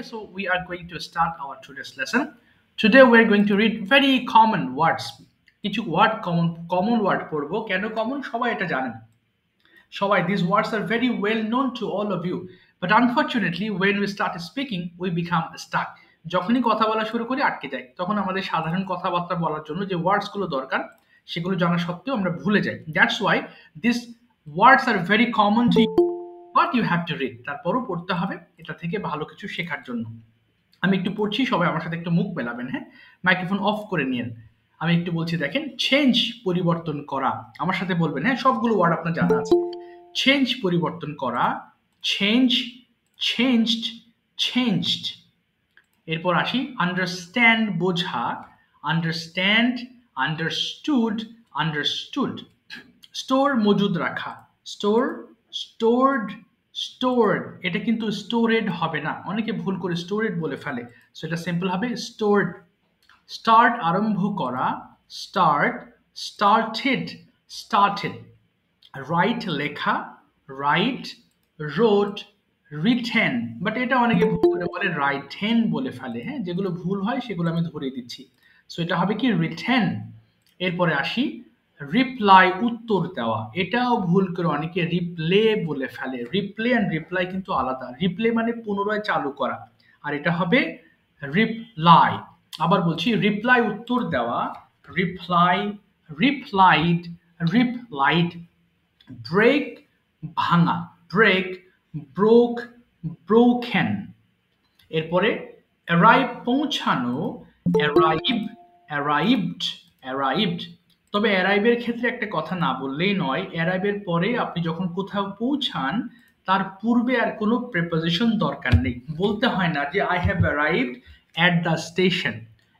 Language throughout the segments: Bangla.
so we are going to start our today's lesson. Today we are going to read very common words. কিছু ওয়ার্ড common ওয়ার্ড পড়বো। কেন কমন? সবাই এটা জানেন। সবাই, these words are very well known to all of you. But unfortunately, when we start speaking, we become stuck. যখনই কথা বলা শুরু করি আটকে যাই। তখন আমাদের সাধারণ কথাবার্তা বলার জন্য যে ওয়ার্ডস গুলো দরকার সেগুলো জানা সত্ত্বেও আমরা ভুলে যাই। That's why these words are very common to you. But you have to read. তারপরও পড়তে হবে এটা থেকে ভালো কিছু শেখার জন্য। আমি একটু পড়ছি, সবাই আমার সাথে একটু মুখ মেলাবেন, হ্যাঁ? মাইক্রোফোন অফ করে নিন। আমি একটু বলছি, দেখেন, চেঞ্জ পরিবর্তন করা। আমার সাথে বলবেন, হ্যাঁ? সবগুলো ওয়ার্ড আপনার জানা আছে। চেঞ্জ পরিবর্তন করা, চেঞ্জ, চেঞ্জড, চেঞ্জড। এরপর আসি আন্ডারস্ট্যান্ড বোঝা, আন্ডারস্ট্যান্ড, আন্ডারস্টুড, আন্ডারস্টুড। স্টোর মজুদ রাখা, স্টোর, স্টোরড, স্টোরড। এটা কিন্তু স্টোরেড হবে না, অনেকে ভুল করে স্টোরেড বলে ফেলে, সো এটা সিম্পল হবে স্টোরড। স্টার্ট আরম্ভ করা, স্টার্ট, স্টার্টেড, স্টার্টেড। রাইট লেখা, রাইট, রোট, রিটেন। বাট এটা অনেকে ভুল করে বলে রাইটেন বলে ফেলে, হ্যাঁ? যেগুলো ভুল হয় সেগুলো আমি ধরিয়ে দিচ্ছি। সো এটা হবে কি রিটেন। এরপরে আসি রিপ্লাই, উত্তর দেওয়া। এটাও ভুল করে অনেকে রিপ্লে বলে ফেলে। রিপ্লে অ্যান্ড রিপ্লাই কিন্তু আলাদা। রিপ্লে মানে পুনরায় চালু করা, আর এটা হবে রিপ্লাই। আবার বলছি, রিপ্লাই উত্তর দেওয়া, রিপ্লাই, রিপ্লাইড, রিপ্লাইড। ব্রেক ভাঙা, ব্রেক, ব্রোক, ব্রোকেন। এরপরে অ্যারাইভ পৌঁছানো, অ্যারাইভ, অ্যারাইভড, অ্যারাইভড। তবে অ্যারাইভের ক্ষেত্রে একটা কথা না বললেই নয়, অ্যারাইভের পরে আপনি যখন কোথাও পৌঁছান তার পূর্বে আর কোনো প্রিপোজিশন দরকার নেই। বলতে হয় না যে I have arrived at the station.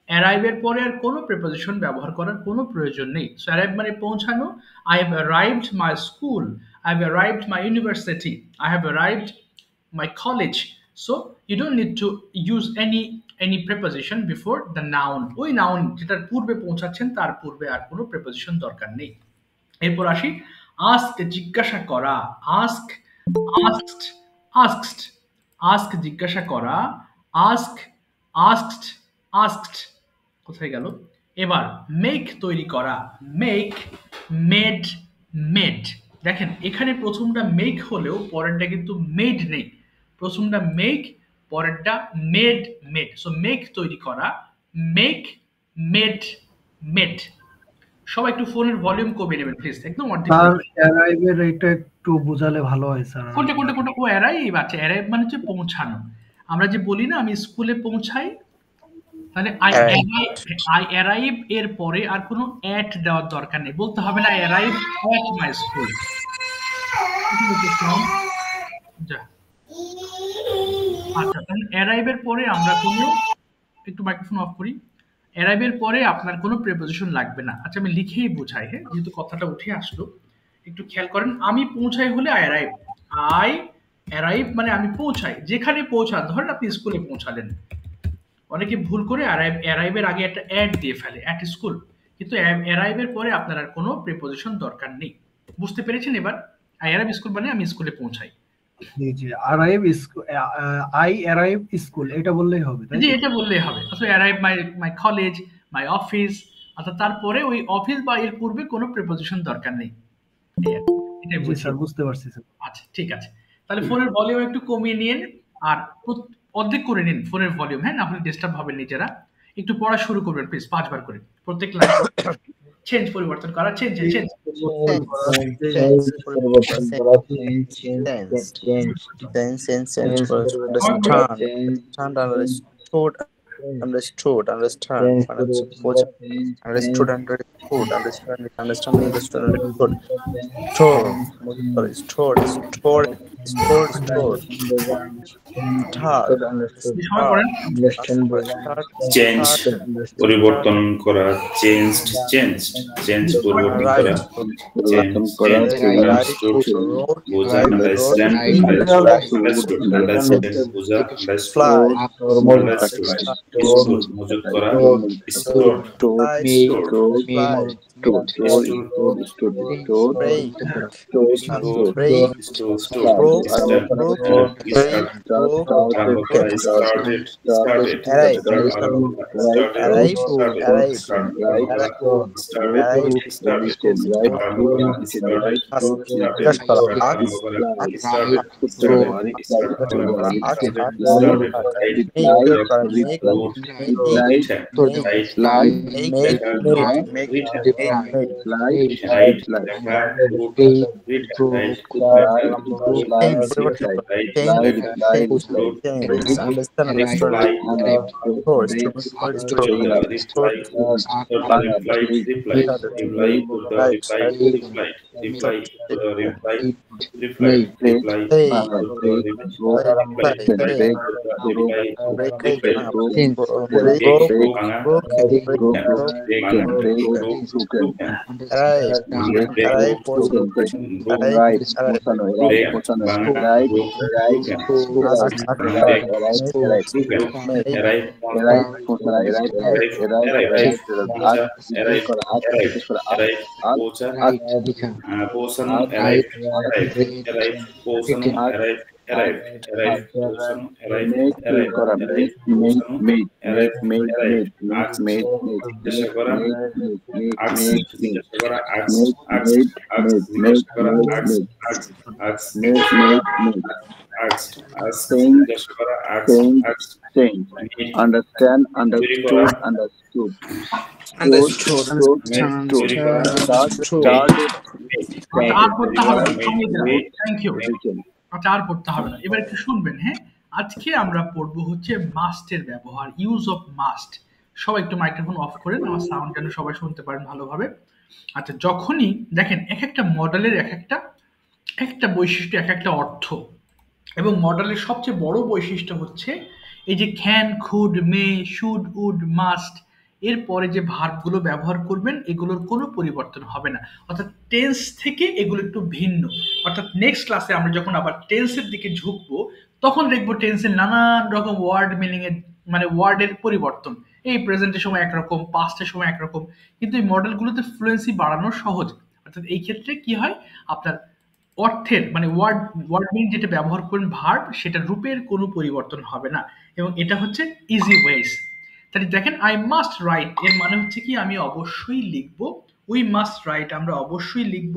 অ্যারাইভের পরে আর কোনো প্রিপোজিশন ব্যবহার করার কোনো প্রয়োজন নেই। সো অ্যারাইভ মানে পৌঁছানো। I have arrived my school, I have arrived my university, I have arrived my college. So you don't need to use any preposition before the noun. ওই noun যেটার পূর্বে পৌঁছাচ্ছেন তার পূর্বে আর কোনো preposition দরকার নেই। এরপর আসি ask, জিজ্ঞাসা করা, ask, asked, asked, ask জিজ্ঞাসা করা, ask, asked, asked। কোথায় গেল? এবার make তৈরি করা, make, made, made। দেখেন এখানে প্রথমটা মেক হলেও পরেরটা কিন্তু মেড নেই। প্রথমটা মেক, পরেরটা মেড, মেড। সো মেক তৈরি করা, মেক, মেড, মেড। সবাই একটু ফোনের ভলিউম কমিয়ে নেবেন প্লিজ, একদম অর্ধেক। অ্যারাইভের এটা একটু বোঝালে ভালো হয় স্যার। কোনটা কোনটা কোনটা? ও অ্যারাইভ, আচ্ছা অ্যারাইভ মানে হচ্ছে পৌঁছানো। আমরা যে বলি না আমি স্কুলে পৌঁছাই, তাহলে আই অ্যারাইভ এর পরে আর কোনো অ্যাট দেওয়ার দরকার নেই। বলতে হবে না I arrive at my school. আচ্ছা, তাহলে অ্যারাইভের পরে আমরা কোনো, একটু মাইক্রোফোন অফ করি। অ্যারাইভের পরে আপনার কোনো প্রিপোজিশন লাগবে না। আচ্ছা আমি লিখেই বোঝাই, হ্যাঁ, যেহেতু কথাটা উঠে আসলো একটু খেয়াল করেন। আমি পৌঁছাই হলে আই অ্যারাইভ, আই অ্যারাইভ মানে আমি পৌঁছাই, যেখানে পৌঁছান। ধরেন আপনি স্কুলে পৌঁছালেন, অনেকে ভুল করে অ্যারাইভের আগে একটা অ্যাট দিয়ে ফেলে, অ্যাট স্কুল। কিন্তু অ্যারাইভের পরে আপনার আর কোনো প্রিপোজিশন দরকার নেই। বুঝতে পেরেছেন এবার? আই অ্যারাইভ স্কুল মানে আমি স্কুলে পৌঁছাই। জি জি, arrive school, I arrive school এটা বললেই হবে, তাই? জি, এটা বললেই হবে। আসলে arrive my college, my office, অর্থাৎ তারপরে ওই অফিস বা এর পূর্বে কোনো প্রিপোজিশন দরকার নেই। এটাই জি স্যার, বুঝতে পারছি স্যার। আচ্ছা ঠিক আছে, তাহলে ফোনের ভলিউম একটু কমিয়ে নিন আর অর্ধেক করে নিন ফোনের ভলিউম, হ্যাঁ, না হলে ডিস্টার্ব হবেন নিজেরা। একটু পড়া শুরু করবেন প্লিজ, 5 বার করে প্রত্যেক লাইন। চেঞ্জ পরিবর্তন করা, change, change, understood, understand, understood, understood, understood, understand, understood, understood, store, stored, stored, stored, stored, change পরিবর্তন করা, চেঞ্জড, চেঞ্জড, চেঞ্জ পরিবর্তন করা, চেঞ্জ, চেঞ্জ, আন্ডারস্টুড বোঝা, আন্ডারস্ট্যান্ড, আন্ডারস্টুড, আন্ডারস্ট্যান্ড বোঝা, আন্ডারস্টুড, মজুদ করা, স্টোর, আর পড়তে হবে না, থামিয়ে দিলাম। Thank you. আচ্ছা, আর পড়তে হবে না। এবার একটু শুনবেন, হ্যাঁ? আজকে আমরা পড়বো হচ্ছে মাস্টের ব্যবহার, ইউজ অফ মাস্ট। সবাই একটু মাইক্রোফোন অফ করেন, আমার সাউন্ড যেন সবাই শুনতে পারেন ভালোভাবে। আচ্ছা, যখনই দেখেন এক একটা মডেলের এক একটা বৈশিষ্ট্য, এক একটা অর্থ, এবং মডেলের সবচেয়ে বড় বৈশিষ্ট্য হচ্ছে এই যে can, could, may, should, would, must, এরপরে যে ভার্বগুলো ব্যবহার করবেন এগুলোর কোনো পরিবর্তন হবে না। অর্থাৎ টেন্স থেকে এগুলো একটু ভিন্ন। অর্থাৎ নেক্সট ক্লাসে আমরা যখন আবার টেন্সের দিকে ঝুঁকবো তখন দেখবো টেন্সের নানান রকম ওয়ার্ড মিনিং এর, মানে ওয়ার্ডের পরিবর্তন। এই প্রেজেন্টের সময় একরকম, পাস্টের সময় একরকম, কিন্তু এই মডেলগুলোতে ফ্লুয়েন্সি বাড়ানো সহজ। অর্থাৎ এই ক্ষেত্রে কি হয়, আপনার অর্থের মানে ওয়ার্ড মিনিং যেটা ব্যবহার করেন ভার্ব, সেটা রূপের কোনো পরিবর্তন হবে না, এবং এটা হচ্ছে ইজি ওয়েজ। তাহলে দেখেন, আই মাস্ট রাইট এর মানে হচ্ছে কি আমি অবশ্যই লিখব। উই মাস্ট রাইট আমরা অবশ্যই লিখব।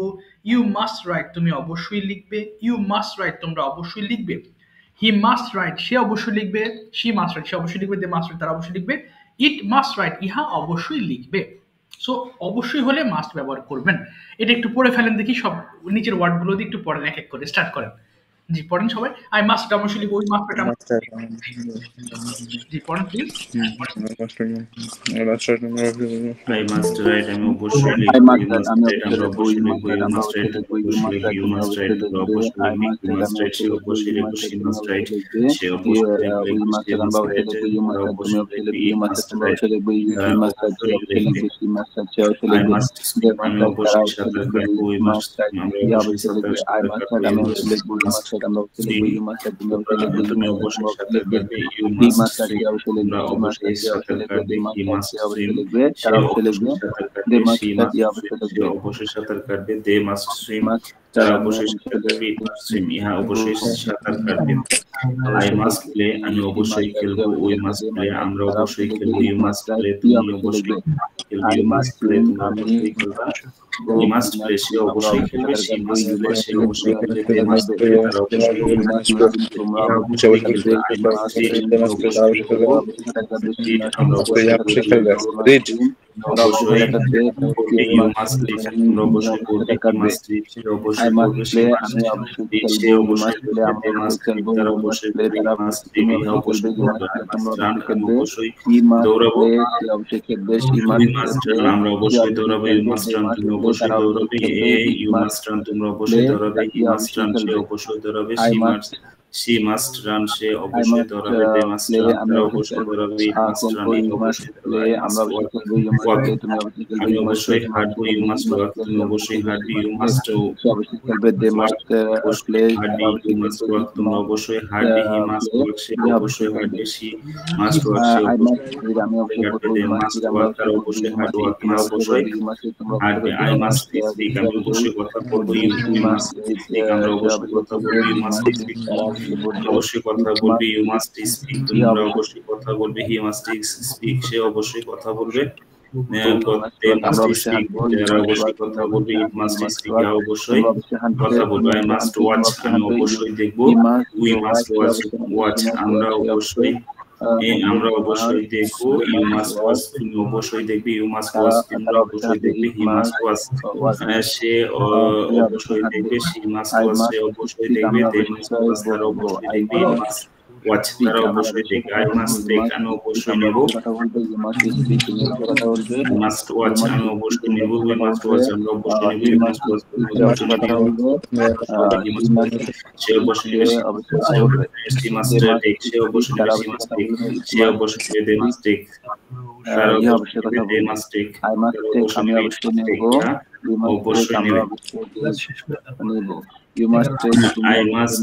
ইউ মাস্ট রাইট তুমি অবশ্যই লিখবে। ইউ মাস্ট রাইট তোমরা অবশ্যই লিখবে। হি মাস্ট রাইট সে অবশ্যই লিখবে। শি মাস্ট রাইট সে অবশ্যই লিখবে। দে মাস্ট রাইট তারা অবশ্যই লিখবে। ইট মাস্ট রাইট ইহা অবশ্যই লিখবে। সো অবশ্যই হলে মাস্ট ব্যবহার করবেন। এটা একটু পড়ে ফেলেন দেখি, সব নিচের ওয়ার্ডগুলো দিয়ে একটু পড়েন, এক এক করে স্টার্ট করেন। জি পড়েন সবাই। আই মাস্ট অবশ্যই লিখব। উই মাস্ট রাইট জি পড়েন প্লিজ। I must write আমি অবশ্যই লিখব। You must write আমরা অবশ্যই লিখব। You must write অবশ্যই লিখব। You must write আমরা অবশ্যই লিখব। You must write সে অবশ্যই লিখব। She must write সে অবশ্যই লিখবে। She must write আমরা অবশ্যই লিখব। You must write I must আমি অবশ্যই সাঁতার কাটবো। We must আমরা অবশ্যই সাঁতার কাটবো। তুমি অবশ্যই সাঁতার কাটবে। You must আমরা অবশ্যই সাঁতার কাটবে। He must swim সে অবশ্যই সাঁতার কাটবে। She must swim সে অবশ্যই সাঁতার কাটবে। They must swim তারা অবশ্যই সাঁতার কাটবে। swim ইহা অবশ্যই সাঁতার কাটবে। I must play আমি অবশ্যই খেলবো। We must play আমরা অবশ্যই খেলবো। You must play তুমি অবশ্যই খেলবে। You must play তুমি অবশ্যই খেলবা। He must play সে অবশ্যই খেলবে। She must play সে অবশ্যই খেলবে। They must play তারা অবশ্যই খেলবে। ইহা অবশ্যই খেলবে। I must read আমি অবশ্যই খেলবো। Read আমরা অবশ্যই খেলবো। Read অবশ্যই পড়বে। You must read আমরা অবশ্যই পড়বে। He must read সে অবশ্যই পড়বে। She must read সে অবশ্যই পড়বে। They must read তারা অবশ্যই পড়বে। You must read ইহা অবশ্যই পড়বে। I must run আমি অবশ্যই দৌড়াবো। We must run আমরা অবশ্যই দৌড়াবো। You must run তুমি অবশ্যই দৌড়াবে। You must run তোমরা অবশ্যই দৌড়াবে। He must run সে অবশ্যই দৌড়াবে। She must she must run সে অবশ্যই দৌড়াবে they must run তারা অবশ্যই দৌড়াবে it must run এই অবশ্যই দৌড়াবে I must walk আমি অবশ্যই হাঁটবো you must walk তুমি অবশ্যই হাঁটবে you must they must play হাঁটবে you must walk তুমি অবশ্যই হাঁটবে he must walk সে অবশ্যই হাঁটবে she must walk সে অবশ্যই হাঁটবে they must walk তারা অবশ্যই হাঁটবে it must অবশ্যই হাঁটবে I must speak আমি অবশ্যই কথা বলবো you must speak আমরা অবশ্যই কথা বলবো you must speak অবশ্যই কথা বলবে you must speak তোমরা অবশ্যই কথা বলবে he must speak সে অবশ্যই কথা বলবে they must speak যারা অবশ্যই কথা বলবে it must speak অবশ্যই কথা বলবে I must watch আমি অবশ্যই দেখবো we must watch আমরা অবশ্যই আমরা অবশ্যই দেখবো you must watch তুমি অবশ্যই দেখবে you must watch তোমরা অবশ্যই দেখবে he must watch সে অবশ্যই দেখবে she must watch সে অবশ্যই দেখবে they must watch তারা অবশ্যই দেখবে you must watch তারা অবশ্যই দেখবে I must take আমি অবশ্যই নেব must watch আমি অবশ্যই নেব we must watch আমরা অবশ্যই নেব you must watch সে অবশ্যই নেবে she must take সে অবশ্যই নেবে she must take সে অবশ্যই নেবে they must take তারা অবশ্যই নেবে they must take I must take আমি অবশ্যই নেব অবশ্যই নেবে you must take I must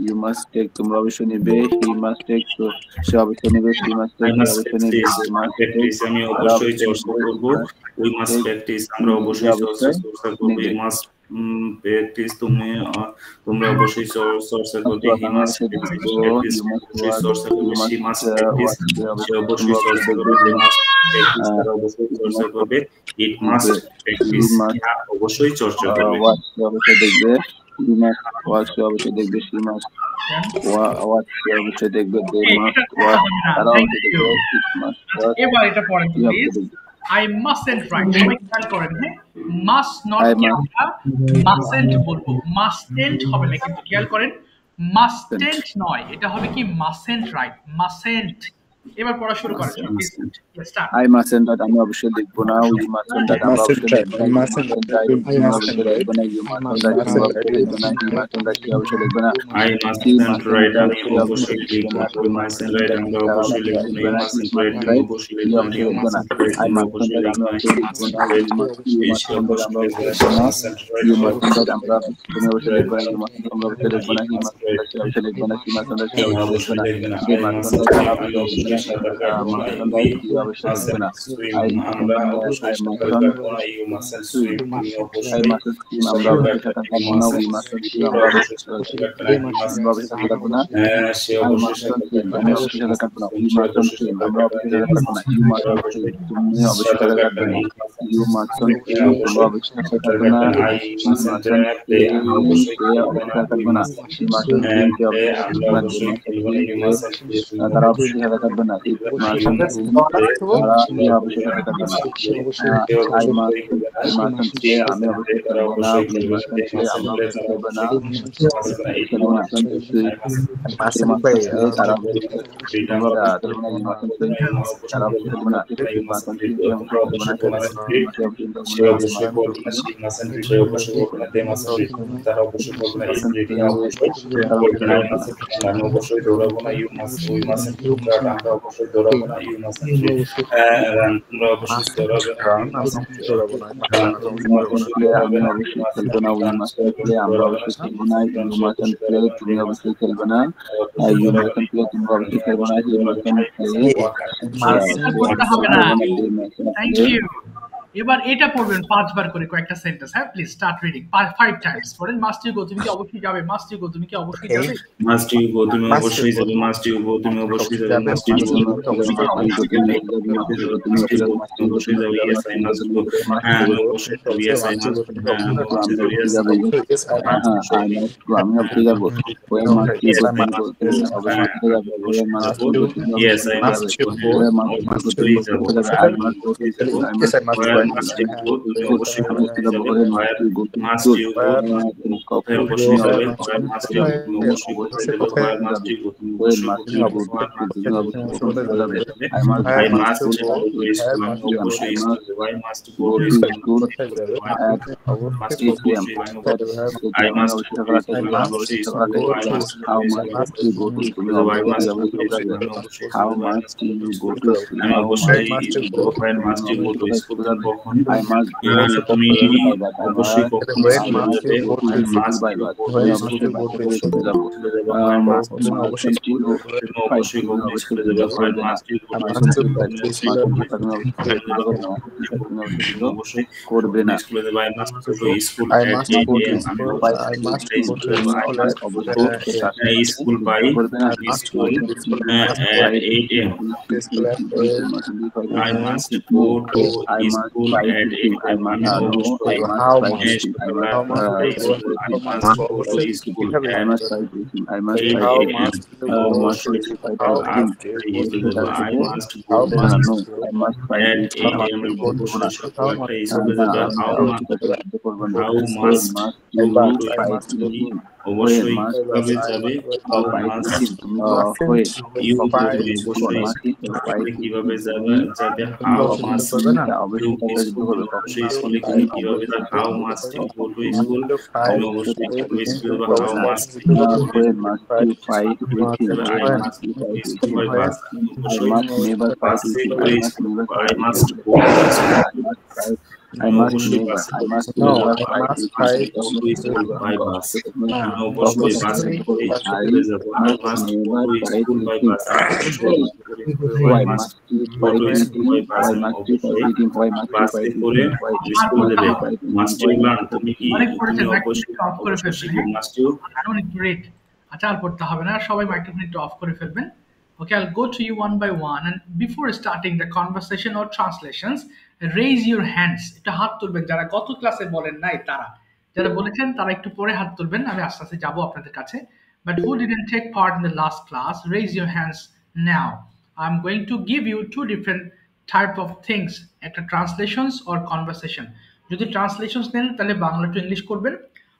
you must take তোমরা অবশ্যই নেবে he must take তো সে অবশ্যই নেবে she must I take must অবশ্যই নেবে practice আমি অবশ্যই চর্চা করব we must practice আমরা অবশ্যই চর্চা করব we must practice তোমরা অবশ্যই চর্চা করবে he must practice চর্চা করবে she must practice সে অবশ্যই চর্চা করবে they must practice তারা অবশ্যই চর্চা করবে it must practice অবশ্যই চর্চা করবে অবশ্যই দেখবে you must watch অবশ্যই দেখবে she must watch অবশ্যই দেখবে they must watch তারা অবশ্যই দেখবে it must watch এবার এটা পড়েন প্লিজ I mustn't write সবাই খেয়াল করেন হ্যাঁ must not কে আমরা mustn't বলবো mustn't হবে না কিন্তু খেয়াল করেন mustn't নয় এটা হবে কি mustn't write mustn't এবার পড়া শুরু করেন please start I mustn't write আমি অবশ্যই লিখবো না we mustn't write আমরা অবশ্যই লিখবো না I mustn't write you mustn't write you mustn't write অবশ্যই লিখবো না I mustn't write আমি অবশ্যই লিখবো we mustn't write আমরা অবশ্যই লিখবো you mustn't write আমি অবশ্যই লিখবো you mustn't write I mustn't write আমি অবশ্যই লিখবো না you mustn't write আমরা তুমি অবশ্যই লিখবো না you mustn't আমরা অবশ্যই লিখবো না he mustn't write অবশ্যই লিখবো না she mustn't write অবশ্যই লিখবো না they mustn't write আমরা অবশ্যই you mustn't swim তুমি অবশ্যই আমরা সে অবশ্যই Thank you. এবার এটা পড়বেন 5 বার করে কয়েকটা সেন্টেন্স হ্যাঁ প্লিজ স্টার্ট রিডিং 5 টাইমস পড়েন মাস্ট ইউ গো তুমি কি অবশ্যই যাবে মাস্ট ইউ গো তুমি কি অবশ্যই যাবে মাস্ট ইউ গো তুমি অবশ্যই যাবে মাস্ট ইউ গো তুমি অবশ্যই যাবে মাস্ট ইউ গো তুমি অবশ্যই যাবে ইয়েস আই মাস্ট গো হ্যাঁ অবশ্যই যাবে ইয়েস আই মাস্ট গো আমি অবশ্যই যাব yes I must go must you go, তুমি অবশ্যই কোথায় যাবে, হোয়ার মাস্ট ইউ গো, কোথায় অবশ্যই যাবে, হোয়ার মাস্ট ইউ গো, তুমি অবশ্যই কোথায় যাবে, হোয়ার মাস্ট ইউ গো, তুমি অবশ্যই কোথায় যাবে, হোয়ার মাস্ট ইউ গো, তুমি অবশ্যই কোথায় যাবে, I must go to school, আমি অবশ্যই স্কুলে যাবো, I must go to school, must অবশ্যই আমি I must go to school, আমি অবশ্যই স্কুলে যাবো, I must go to school, I must go to school, আমি অবশ্যই How স্কুলে যাবো, I much must do go to you go school, to school? আমি How অবশ্যই much where must you go to school, তুমি কখন I must go তুমি অবশ্যই to কখন স্কুলে যাবে, I must you go to school, তুমি অবশ্যই স্কুলে যাবে, where must you go to school, তুমি অবশ্যই কখন স্কুলে যাবে, where must you go to school, তুমি অবশ্যই তুমি অবশ্যই করবে না স্কুলে যাবে, I must go to school at 8 AM, আমি অবশ্যই স্কুলে যাব, I must go to school by school at 8 AM, I must go to school at 8 AM, আমি অবশ্যই সকালবেলা school, I must go to school at 8 AM, অবশ্যই সকাল 8টায় স্কুলে যাব, I must go to school at 8 AM, অবশ্যই সকাল 8টায় স্কুলে যাব, how must you go to school, তুমি অবশ্যই কিভাবে যাবে, how must you go to, অবশ্যই স্কুলে কিভাবে যাবে, how must you go to school, তুমি অবশ্যই স্কুলে গেলে কিভাবে যাবে, how must you go to school, তুমি অবশ্যই কিভাবে স্কুলে যাবে, how must you go to when must you fight with him? I must go to school by bus, আমি অবশ্যই বাসে করে school, I must go to school, I must অবশ্যই never, বাসে I করে must স্কুলে never যাব, I fight must with go to school by bus, আমি অবশ্যই অবশ্যই বাসে করে I স্কুলে যাব, I must go never to fight school with by him. bus, আমি অবশ্যই বাসে করে Why I must must you go fight to with school him? by bus, Why আমি must you অবশ্যই fight with him? Why must you বাসে fight with করে him? Why স্কুলে যাবে, fight মাস্ট ইউ লার্ন, তুমি কি অনেক তুমি পড়েছেন, অবশ্যই মাইক্রোফোনটা অফ করে অবশ্যই ফেলবেন। শিখবে, মাস্ট ইউ অনেক গ্রেট। আচ্ছা, আর পড়তে হবে না, সবাই মাইক্রোফোনটা অফ করে ফেলবেন। Okay, I'll go to you one by one, and before starting the conversation or translations, raise your hands. একটু হাত তুলবেন যারা গত ক্লাসে বলেন নাই, তারা যারা বলেছেন তারা একটু পরে হাত তুলবেন, আমি আস্তে আস্তে যাবো আপনাদের কাছে। But who didn't take part in the last class, raise your hands now. I'm going to give you two different type of things, একটা translations or conversation. যদি translations নেন তাহলে বাংলা টু ইংলিশ করবেন,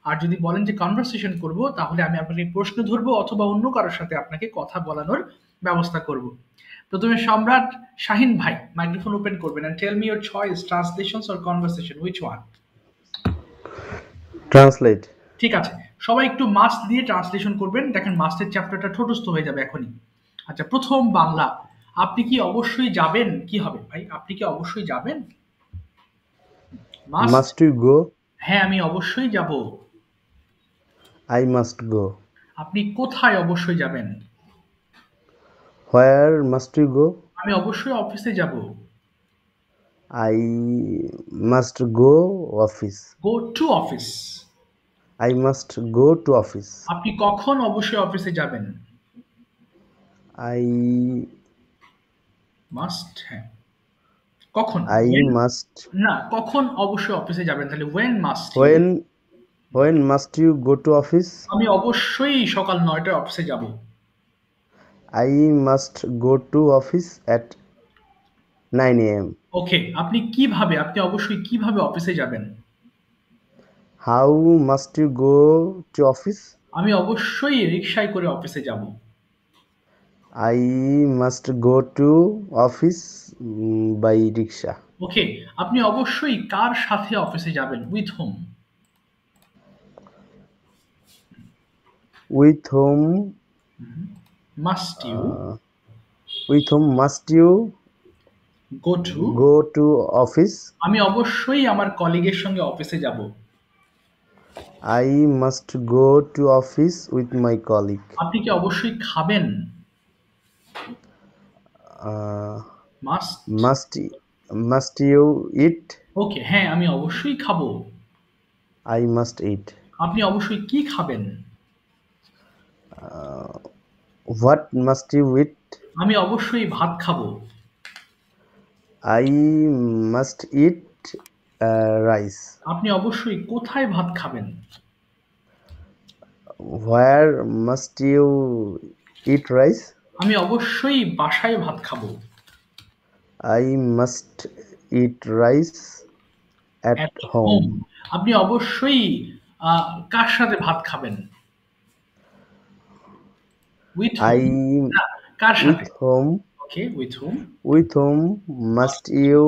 আর যদি বলেন যে কনভারসেশন করব তাহলে আমি আপনাকে প্রশ্ন ধরবো অথবা অন্য কারোর সাথে আপনাকে কথা বলানোর ব্যবস্থা করব। প্রথমে সম্রাট শাহিন ভাই মাইক্রোফোন ওপেন করবেন and tell me your choice, translations or conversation, which one? Translate. ঠিক আছে, সবাই একটু মাস্ট দিয়ে ট্রান্সলেশন করবেন, দেখেন মাস্টের চ্যাপ্টারটা ঠোঁটস্থ হয়ে যাবে এখনই। আচ্ছা, প্রথম বাংলা, আপনি কি অবশ্যই যাবেন, কি হবে ভাই, আপনি কি অবশ্যই যাবেন? Must you go? হ্যাঁ, আমি অবশ্যই যাব। I must go. আপনি কোথায় অবশ্যই যাবেন? Where must you go? আমি অবশ্যই অফিসে যাব। I must go office. Go to office. I must go to office. আপনি কখন অবশ্যই অফিসে যাবেন? আই মাস্ট, হ্যাঁ কখন, আই When? মাস্ট। না, কখন অবশ্যই অফিসে যাবেন, তাহলে when must you? When must you go to office? আমি অবশ্যই সকাল 9টায় অফিসে যাব। I must go to office at 9 AM. Okay, আপনি কিভাবে, আপনি অবশ্যই কিভাবে অফিসে যাবেন? How must you go to office? আমি অবশ্যই রিকশায় করে অফিসে যাব। I must go to office by rickshaw. Okay, আপনি অবশ্যই কার সাথে অফিসে যাবেন? With home. With home must you must you go to office? আমি অবশ্যই আমার কলিগের সঙ্গে অফিসে যাব। I must go to office with my colleague. আপনি কি অবশ্যই খাবেন? মাস্ট ইউ ইট? ওকে, হ্যাঁ আমি অবশ্যই খাবো। আই মাস্ট ইট। আপনি অবশ্যই কি খাবেন? হোয়াট মাস্ট ইউ ইট? আমি অবশ্যই ভাত খাবো। I must eat rice. আপনি অবশ্যই কোথায় ভাত খাবেন? হোয়ার মাস্ট ইউ ইট রাইস? আমি অবশ্যই বাসায় ভাত খাবো। I must eat rice at At home. home. আপনি অবশ্যই কার সাথে ভাত খাবেন? With I whom? না, কার সাথে? with whom Okay, with whom? must you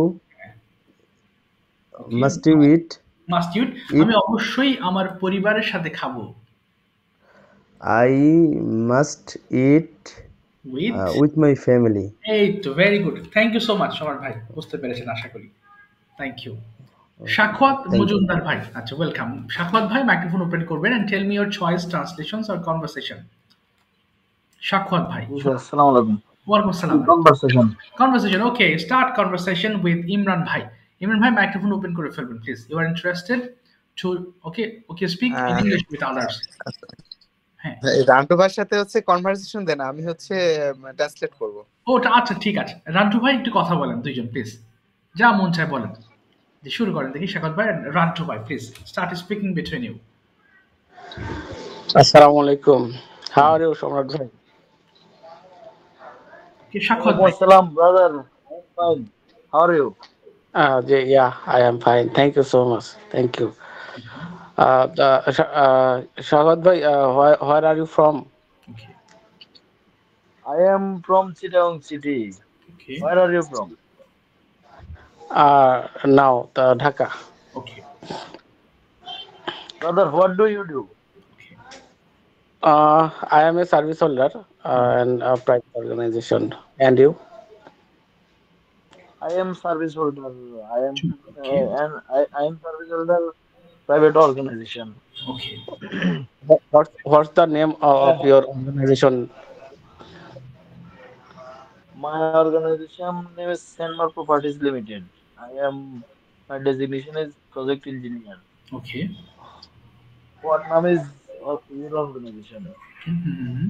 Okay, eat must you? আমি অবশ্যই আমার পরিবারের সাথে খাবো। I must eat With with my family. এই তো very good. Thank you so much আমার ভাই, বুঝতে পেরেছেন আশা করি। Thank you. Shakhawat Thank you. Majumdar ভাই, আচ্ছা ওয়েলকাম। শাখওয়াত ভাই মাইক্রোফোন ওপেন করবেন and tell me your choice translations or conversation. Shakhawat ভাই। আসসালামু আলাইকুম। ওয়ালাইকুম আসসালাম। Conversation. Okay, start conversation with Imran Bhai. Imran Bhai, microphone open করে ফেলবেন please. You are interested to okay speak in English with others. হ্যাঁ। রান্টু ভাইয়ের সাথে হচ্ছে কনভারসেশন দেন, আমি হচ্ছে ট্রান্সলেট করব। ওটা আচ্ছা ঠিক আছে। রান্টু ভাই একটু কথা বলেন দুইজন প্লিজ। যা মন চায় বলেন। যে শুরু করেন দেখি শাখাত ভাই and রান্টু ভাই please start speaking between you. আসসালামু আলাইকুম। How are you, সম্রাট ভাই? Okay, শাখাত ভাই। Assalam, brother. I'm fine. How are you? Yeah, I am fine. Thank you so much. Thank you. Shahad bhai, where are you from? Okay. I am from Chittagong City. Okay. Where are you from? Now, Dhaka. Okay. Brother, what do you do? I am a service holder in a private organization. And you? I am service holder. I am Okay. and I am service holder private organization. Okay. What's the name of your organization? My organization name is Senmar Properties Limited. My designation is project engineer. Okay. What name is of your organization? Mm-hmm.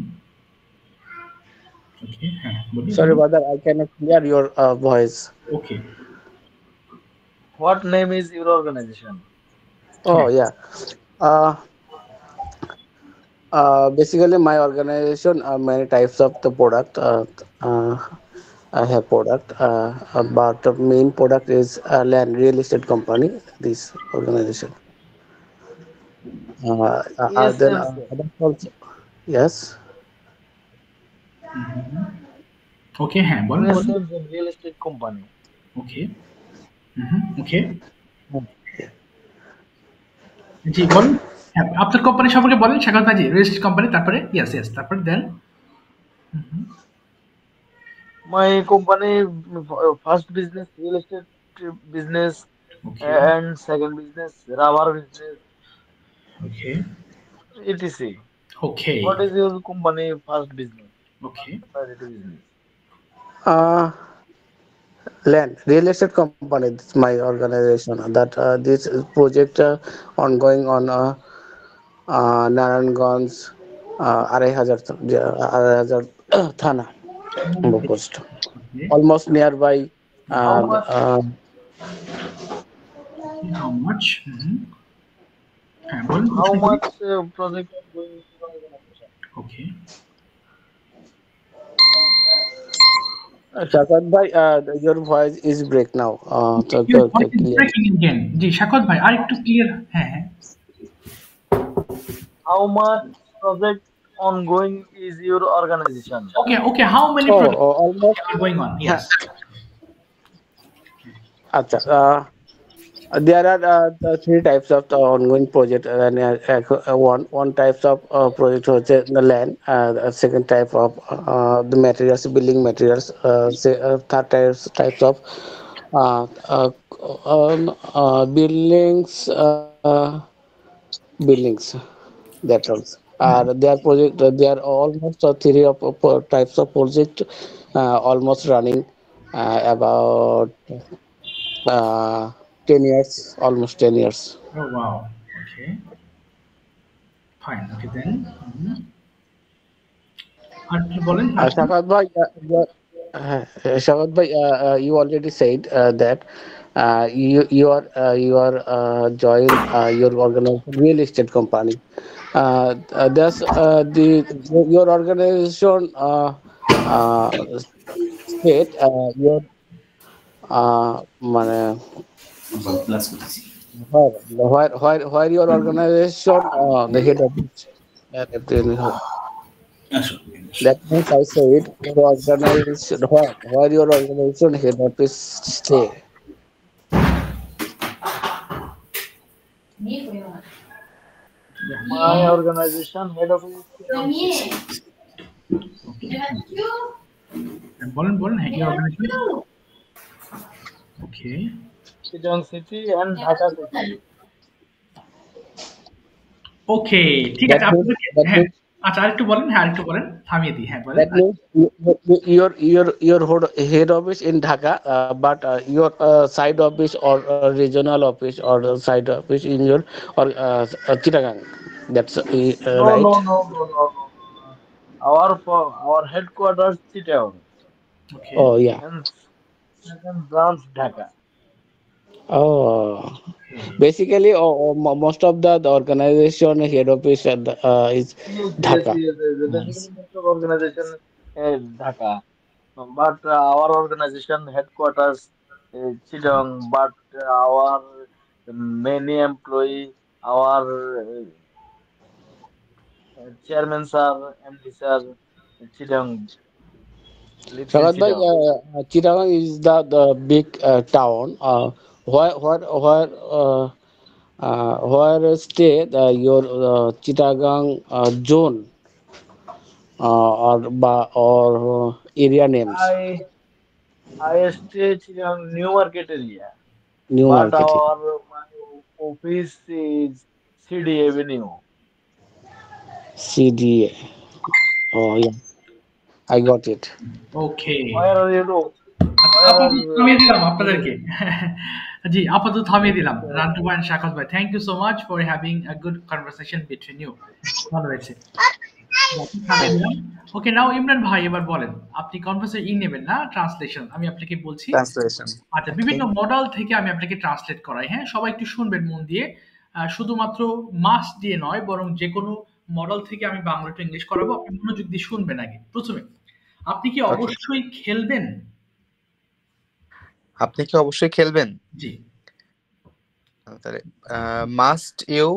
Okay. Sorry, brother, I cannot hear your voice. Okay. What name is your organization? Oh yeah. Basically, my organization many types of the product. I have product, but the main product is land real estate company. This organization. Then others also. Yes. Okay, হ্যাঁ বলেন বলেন। Real estate company. Okay. Okay. জি বলুন। হ্যাঁ আপনার কোম্পানি সম্পর্কে বলেন শাখাত ভাই। রিয়েল এস্টেট কোম্পানি, তারপরে ইয়েস তারপরে দেন। My company first business real estate business. Okay. And second business rubber business. Okay. etc. Okay. What is your company first business? Okay. Business. Land real estate company. This is my organization. That this project ongoing on Narayanganj, Arai Hazar Thana, Post. Almost nearby. How much? How much project is going to organization? Okay. Shakat bhai, your voice is break now. Your voice is breaking again. জি শাখাত ভাই আর একটু ক্লিয়ার। হ্যাঁ। How much project ongoing is your organization? Okay. How many projects are going on? Yes. Acha. There are three types of ongoing project. One types of project the land. Second type of the materials, building materials. Third types of buildings. Buildings. That also. Their project. There are almost three of types of project almost running about 10 years, almost 10 years. Oh wow. Okay. Fine. Okay then. Shakat bhai, you already said that you are join your organization real estate company. There's your organization state your মানে where your organization, the head office. That means I said your organization, where your organization head office stay. My organization head office is Chittagong City. বলেন হ্যাঁ your organization okay Chittagong City and Dhaka City. ওকে ঠিক আছে That means আপনাদেরকে that হ্যাঁ means আচ্ছা আরেকটু বলেন থামিয়ে দিই হ্যাঁ বলেন that means your head office in Dhaka, but your side office or regional office or side office in your or Chittagong. That's No, right. no, no, no, no, no. Our headquarters Chittagong okay Oh yeah. and second branch Dhaka. Oh, basically, most of the organization head office is Yes, yes, Dhaka. yes, yes. Basically, most of organization is Dhaka, but our organization headquarters is Chittagong. But our many employee, our chairman sir, MD sir, Chittagong lives in Sagat bhai, Chittagong. Chittagong is the big town. Where stay your Chittagong zone or area names, I I stay Chittagong New Market area, new but market. my office is CD Avenue. CDA. Oh yeah, I got it. okay Where are you? Where are আপাতত থামিয়ে দিলাম you আপনাদেরকে living? জি আপাতত থামিয়ে দিলাম Okay, রান্টু okay. ভাই শাকত ভাই thank you so much for having a good conversation between you ভালো হয়েছে থামিয়ে দিলাম ওকে নাও ইমরান ভাই এবার বলেন আপনি কনভারসেশন নেবেন না ট্রান্সলেশন আমি আপনাকে বলছি ট্রান্সলেশন আচ্ছা ওকে বিভিন্ন মডেল থেকে আমি আপনাকে ট্রান্সলেট করাই হ্যাঁ সবাই একটু শুনবেন মন দিয়ে শুধুমাত্র মাস দিয়ে নয় বরং যে কোনো মডেল থেকে আমি বাংলা টু ইংলিশ করাবো আপনি মনোযোগ দিয়ে শুনবেন আগে প্রথমে আপনি কি ওকে অবশ্যই খেলবেন আপনি কি অবশ্যই খেলবেন জি তাহলে মাস্ট ইউ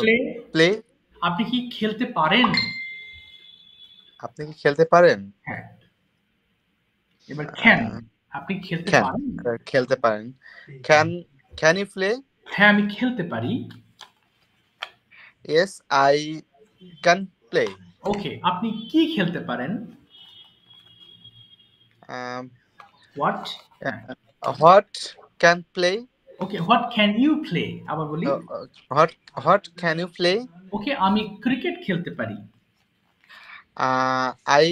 প্লে প্লে আপনি কি খেলতে পারেন আপনি কি খেলতে পারেন হ্যাঁ এবার ক্যান আপনি খেলতে ক্যান পারেন খেলতে পারেন ক্যান ইউ প্লে হ্যাঁ আমি খেলতে পারি yes I can play okay আপনি কি খেলতে পারেন what what can play okay what can you play আবার বলি what can you play okay আমি ক্রিকেট খেলতে পারি I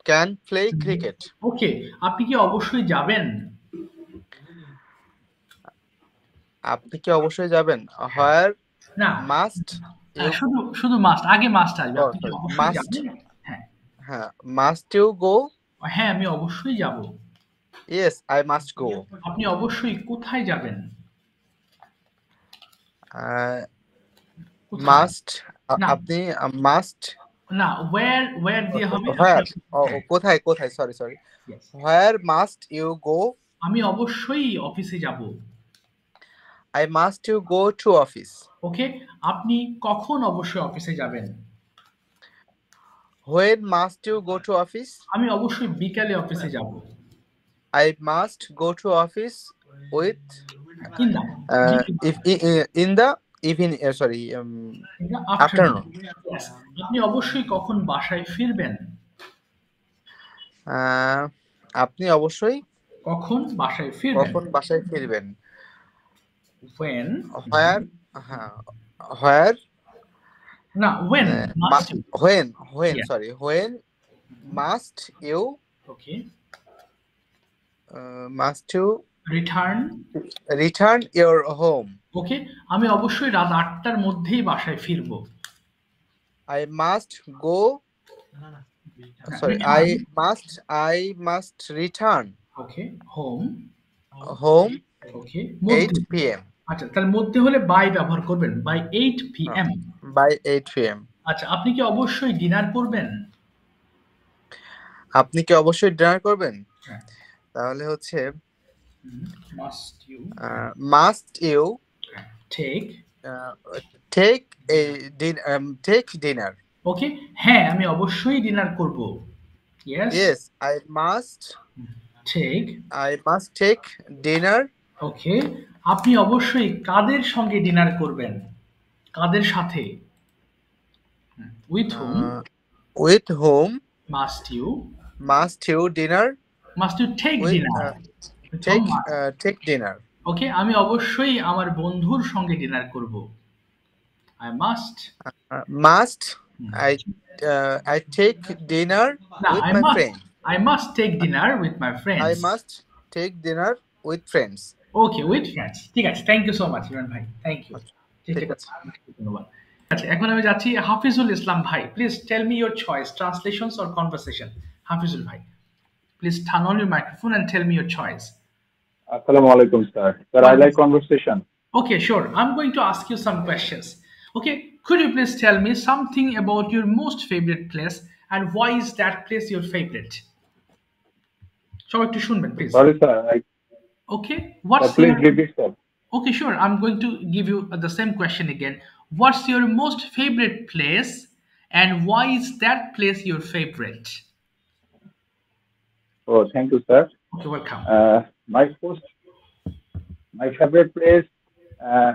can play cricket okay আপনি কি অবশ্যই যাবেন আপনি কি অবশ্যই যাবেন হোয়ার না মাস্ট শুধু মাস্ট আগে মাস্ট আসবে Oh, আপনি কি sorry. অবশ্যই Must. যাবেন হ্যাঁ হ্যাঁ মাস্ট ইউ গো হ্যাঁ আমি অবশ্যই যাব ইয়েস আই মাস্ট গো আপনি অবশ্যই কোথায় যাবেন কোথায়? মাস্ট না। আপনি মাস্ট না ওয়্যার দিয়ে হবে হোয়ার হ্যাঁ, কোথায় sorry yes. Where must you go আমি অবশ্যই অফিসে যাব I must you go to office okay আপনি কখন অবশ্যই অফিসে যাবেন when must you go to office আমি অবশ্যই বিকালে অফিসে যাব I must go to office with in the in the evening sorry afternoon আপনি অবশ্যই কখন বাসায় ফিরবেন আপনি অবশ্যই কখন বাসায় ফিরবেন কখন বাসায় ফিরবেন when হোয়ার না when must you. when Yeah. sorry when must you Okay. must you return your home ওকে আমি অবশ্যই রাত 8টার মধ্যেই বাসায় ফিরবো I must go sorry I must return okay home okay 8 p.m. আচ্ছা তাহলে মধ্যে হলে বাই ব্যবহার করবেন বাই 8 p.m. by 8 p.m. আচ্ছা আপনি কি অবশ্যই ডিনার করবেন আপনি কি অবশ্যই ডিনার করবেন হ্যাঁ। তাহলে হচ্ছে Must you must you take uh, take a take dinner? ওকে হ্যাঁ আমি অবশ্যই ডিনার করব yes Yes, take I must take dinner ওকে আপনি অবশ্যই কাদের সঙ্গে ডিনার করবেন কাদের সাথে with whom with whom must you dinner take with dinner with whom must- take dinner. ওকে আমি অবশ্যই আমার বন্ধুর সঙ্গে ডিনার করব I must Must I take dinner না with I my must friend? I must take dinner with my friends I must take dinner with friends. Okay with friends ঠিক আছে thank you so much Imran ভাই থ্যাংক ইউ ঠিক আছে। ধন্যবাদ আচ্ছা এখন আমি যাচ্ছি হাফিজুল ইসলাম ভাই please tell me your choice translations or conversation Hafizul ভাই please turn on your microphone and tell me your choice Assalamu alaikum, sir. Sir, I like conversation. Okay, sure. I'm going to ask you some questions. Okay, could you please tell me something about your most favorite place and why is that place your favorite? সবাই একটু শুনবেন please Sorry, sir. Okay, Sir, what's please your repeat, sir. Okay, sure. I'm going to give you the same question again. What's your most favorite place and why is that place your favorite? Oh, thank you, sir. Okay, welcome. My favorite place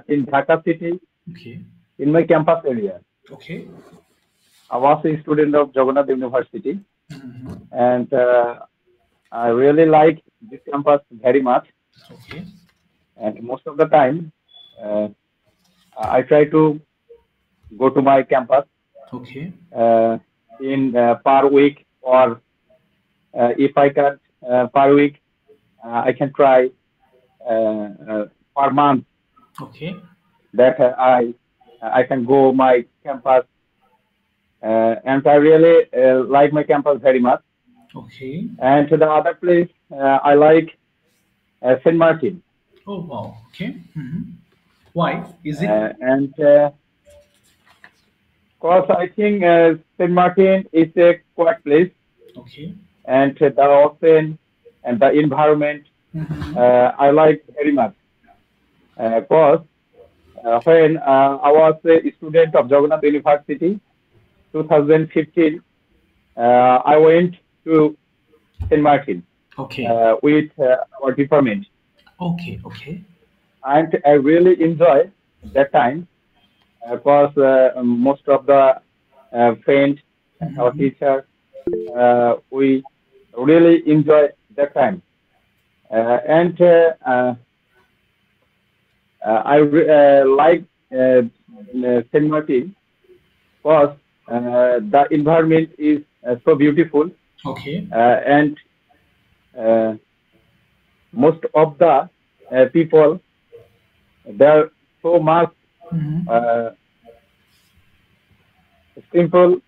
in Dhaka city, Okay, in my campus area. okay. I was a student of Jagannath University, and I really like this campus very much. Okay, And most of the time, I try to go to my campus okay, in per week, or if I can per week, I can try per month okay, that I can go my campus, and I really like my campus very much. okay. And to the other place, I like Saint Martin, Oh, wow. Okay. Why? Is it? and because I think Saint Martin is a quiet place, Okay. and the ocean and the environment I like very much. Because when I was a student of Jagannath University, 2015, I went to Saint Martin Okay. with our department, Okay. Okay. and I really enjoy that time because most of the friends, our teacher, we really enjoy that time. And I like Saint Martin because the environment is so beautiful, Okay. and most of the people, they're so much simple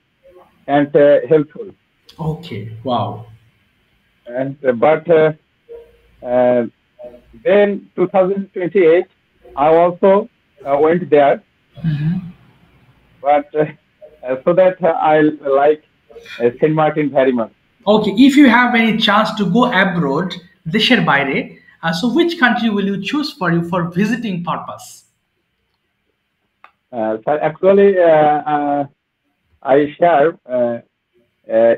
and helpful. Okay. Wow. And but then 2028, I also went there, but so that I like Saint Martin very much. Okay. If you have any chance to go abroad, দেশের বাইরে, so which country will you choose for visiting purpose? So actually, I share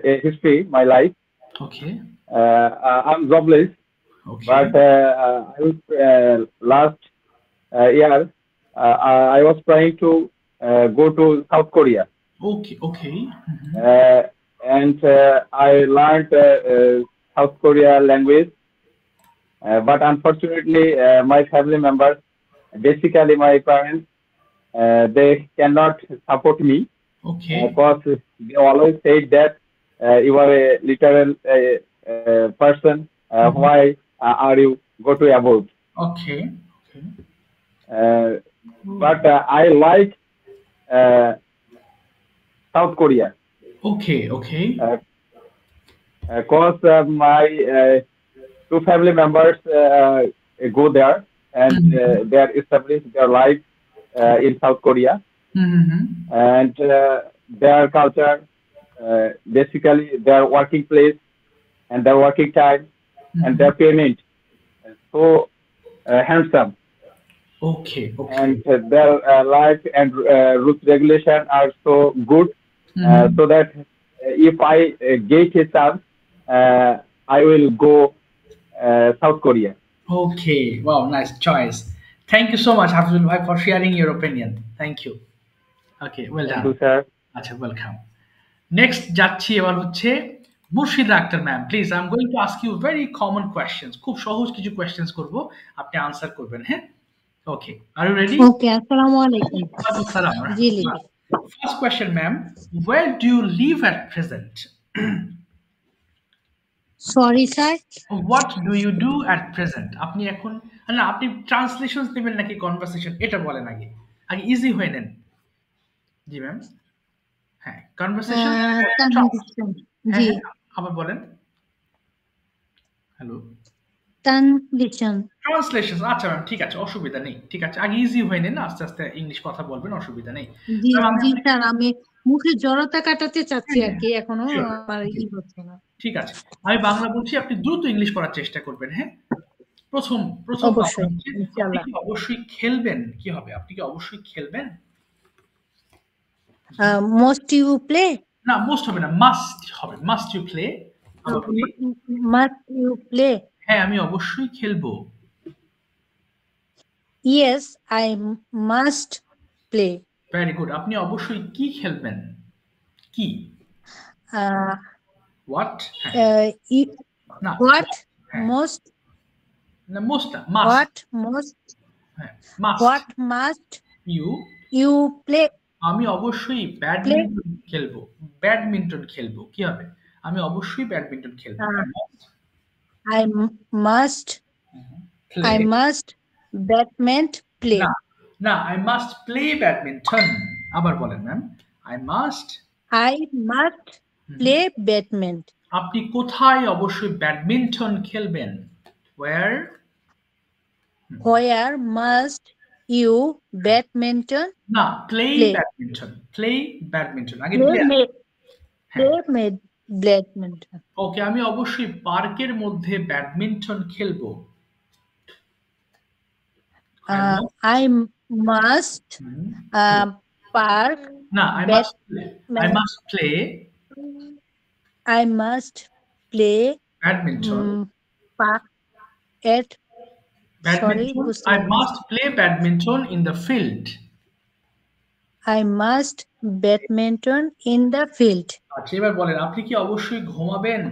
a history, my life. Okay. I'm jobless, Okay. but I was, last year I was trying to go to South Korea, Okay. Okay. and I learned South Korea language. But unfortunately, my family members, basically my parents, they cannot support me Okay. because they always say that you are a literal person. Why are you go to abroad? Okay. Okay. But I like South Korea Okay. Okay. because my two family members go there, and they are established their life in South Korea, and their culture, basically their working place and their working time and their payment so handsome, Okay, okay. and their life and rules regulation are so good, Mhm. so that if I get a chance, I will go South Korea. Okay, wow, nice choice. Thank you so much, Hafizul Bhai, for sharing your opinion. Thank you. Okay, well Thank done. you, sir. আচ্ছা, ওয়েলকাম। নেক্সট যাচ্ছি এবার হচ্ছে Murshida Akter ma'am. Please, I am going to ask you very common questions. খুব সহজ কিছু কোয়েশ্চেন্স করব, আপনি আনসার করবেন, হ্যাঁ? ওকে, আর ইউ রেডি? ওকে, আসসালামু আলাইকুম। ওয়ালাইকুম সালাম ওয়া জি রাহমাতুল্লাহ। First question ma'am, where do you live at present? Sorry sir. What do you do at present? আপনি এখন, না আপনি ট্রান্সলেশনস নেবেন নাকি কনভারসেশন, এটা বলেন আগে। আগে ইজি হয়ে নেন। জি ম্যাম। হ্যাঁ, কনভারসেশন। ট্রানজিশন। হ্যাঁ জি, হ্যাঁ, আবার বলেন। হ্যালো। ট্রানজিশন। ট্রান্সলেশন, আচ্ছা ম্যাম, ঠিক আছে, অসুবিধা নেই। ঠিক আছে, আগে ইজি হয়ে নেন, আস্তে আস্তে ইংলিশ কথা বলবেন, অসুবিধা নেই। জি ম্যাম, আমি জি স্যার, আমি মুখে জড়তা কাটাতে চাচ্ছি আর কি, এখনো Sure, আমার ই হচ্ছে না। ঠিক আছে, আমি বাংলা বলছি, আপনি দ্রুত ইংলিশ করার চেষ্টা করবেন, হ্যাঁ? প্রথম প্রথম কথা অবশ্যই, হচ্ছে, আপনি ইনশাআল্লাহ। কি অবশ্যই খেলবেন? কি হবে? আপনি কি অবশ্যই খেলবেন? Most you play. না, মোস্ট হবে না, মাস্ট হবে। Must you play? আবার বলি। Must you play. হ্যাঁ, আমি অবশ্যই খেলবো। Yes, I must play. Very good. আপনি অবশ্যই কি খেলবেন? কি? হোয়াট? হ্যাঁ, না, হোয়াট হ্যাঁ, মোস্ট, না মোস্ট না, মাস্ট। হোয়াট মোস্ট, হ্যাঁ, must. What must you you play. আমি অবশ্যই ব্যাডমিন্টন খেলবো। ব্যাডমিন্টন খেলবো। কি হবে? আমি অবশ্যই ব্যাডমিন্টন খেলবো। I must, I must badminton play. না, না, আই মাস্ট প্লে ব্যাডমিন্টন। আবার বলেন ma'am. I must play badminton. আপনি কোথায় অবশ্যই ব্যাডমিন্টন খেলবেন? Where? Where must you badminton না, play play? Badminton. Play badminton. আগে Play প্লে। badminton. ওকে, আমি অবশ্যই পার্কের মধ্যে ব্যাডমিন্টন খেলবো। I must park না, I must play I must play badminton. park at Badminton. I must play badminton in the field. I must badminton in the field. আচ্ছা, এবার বলেন, আপনি কি অবশ্যই ঘুমাবেন?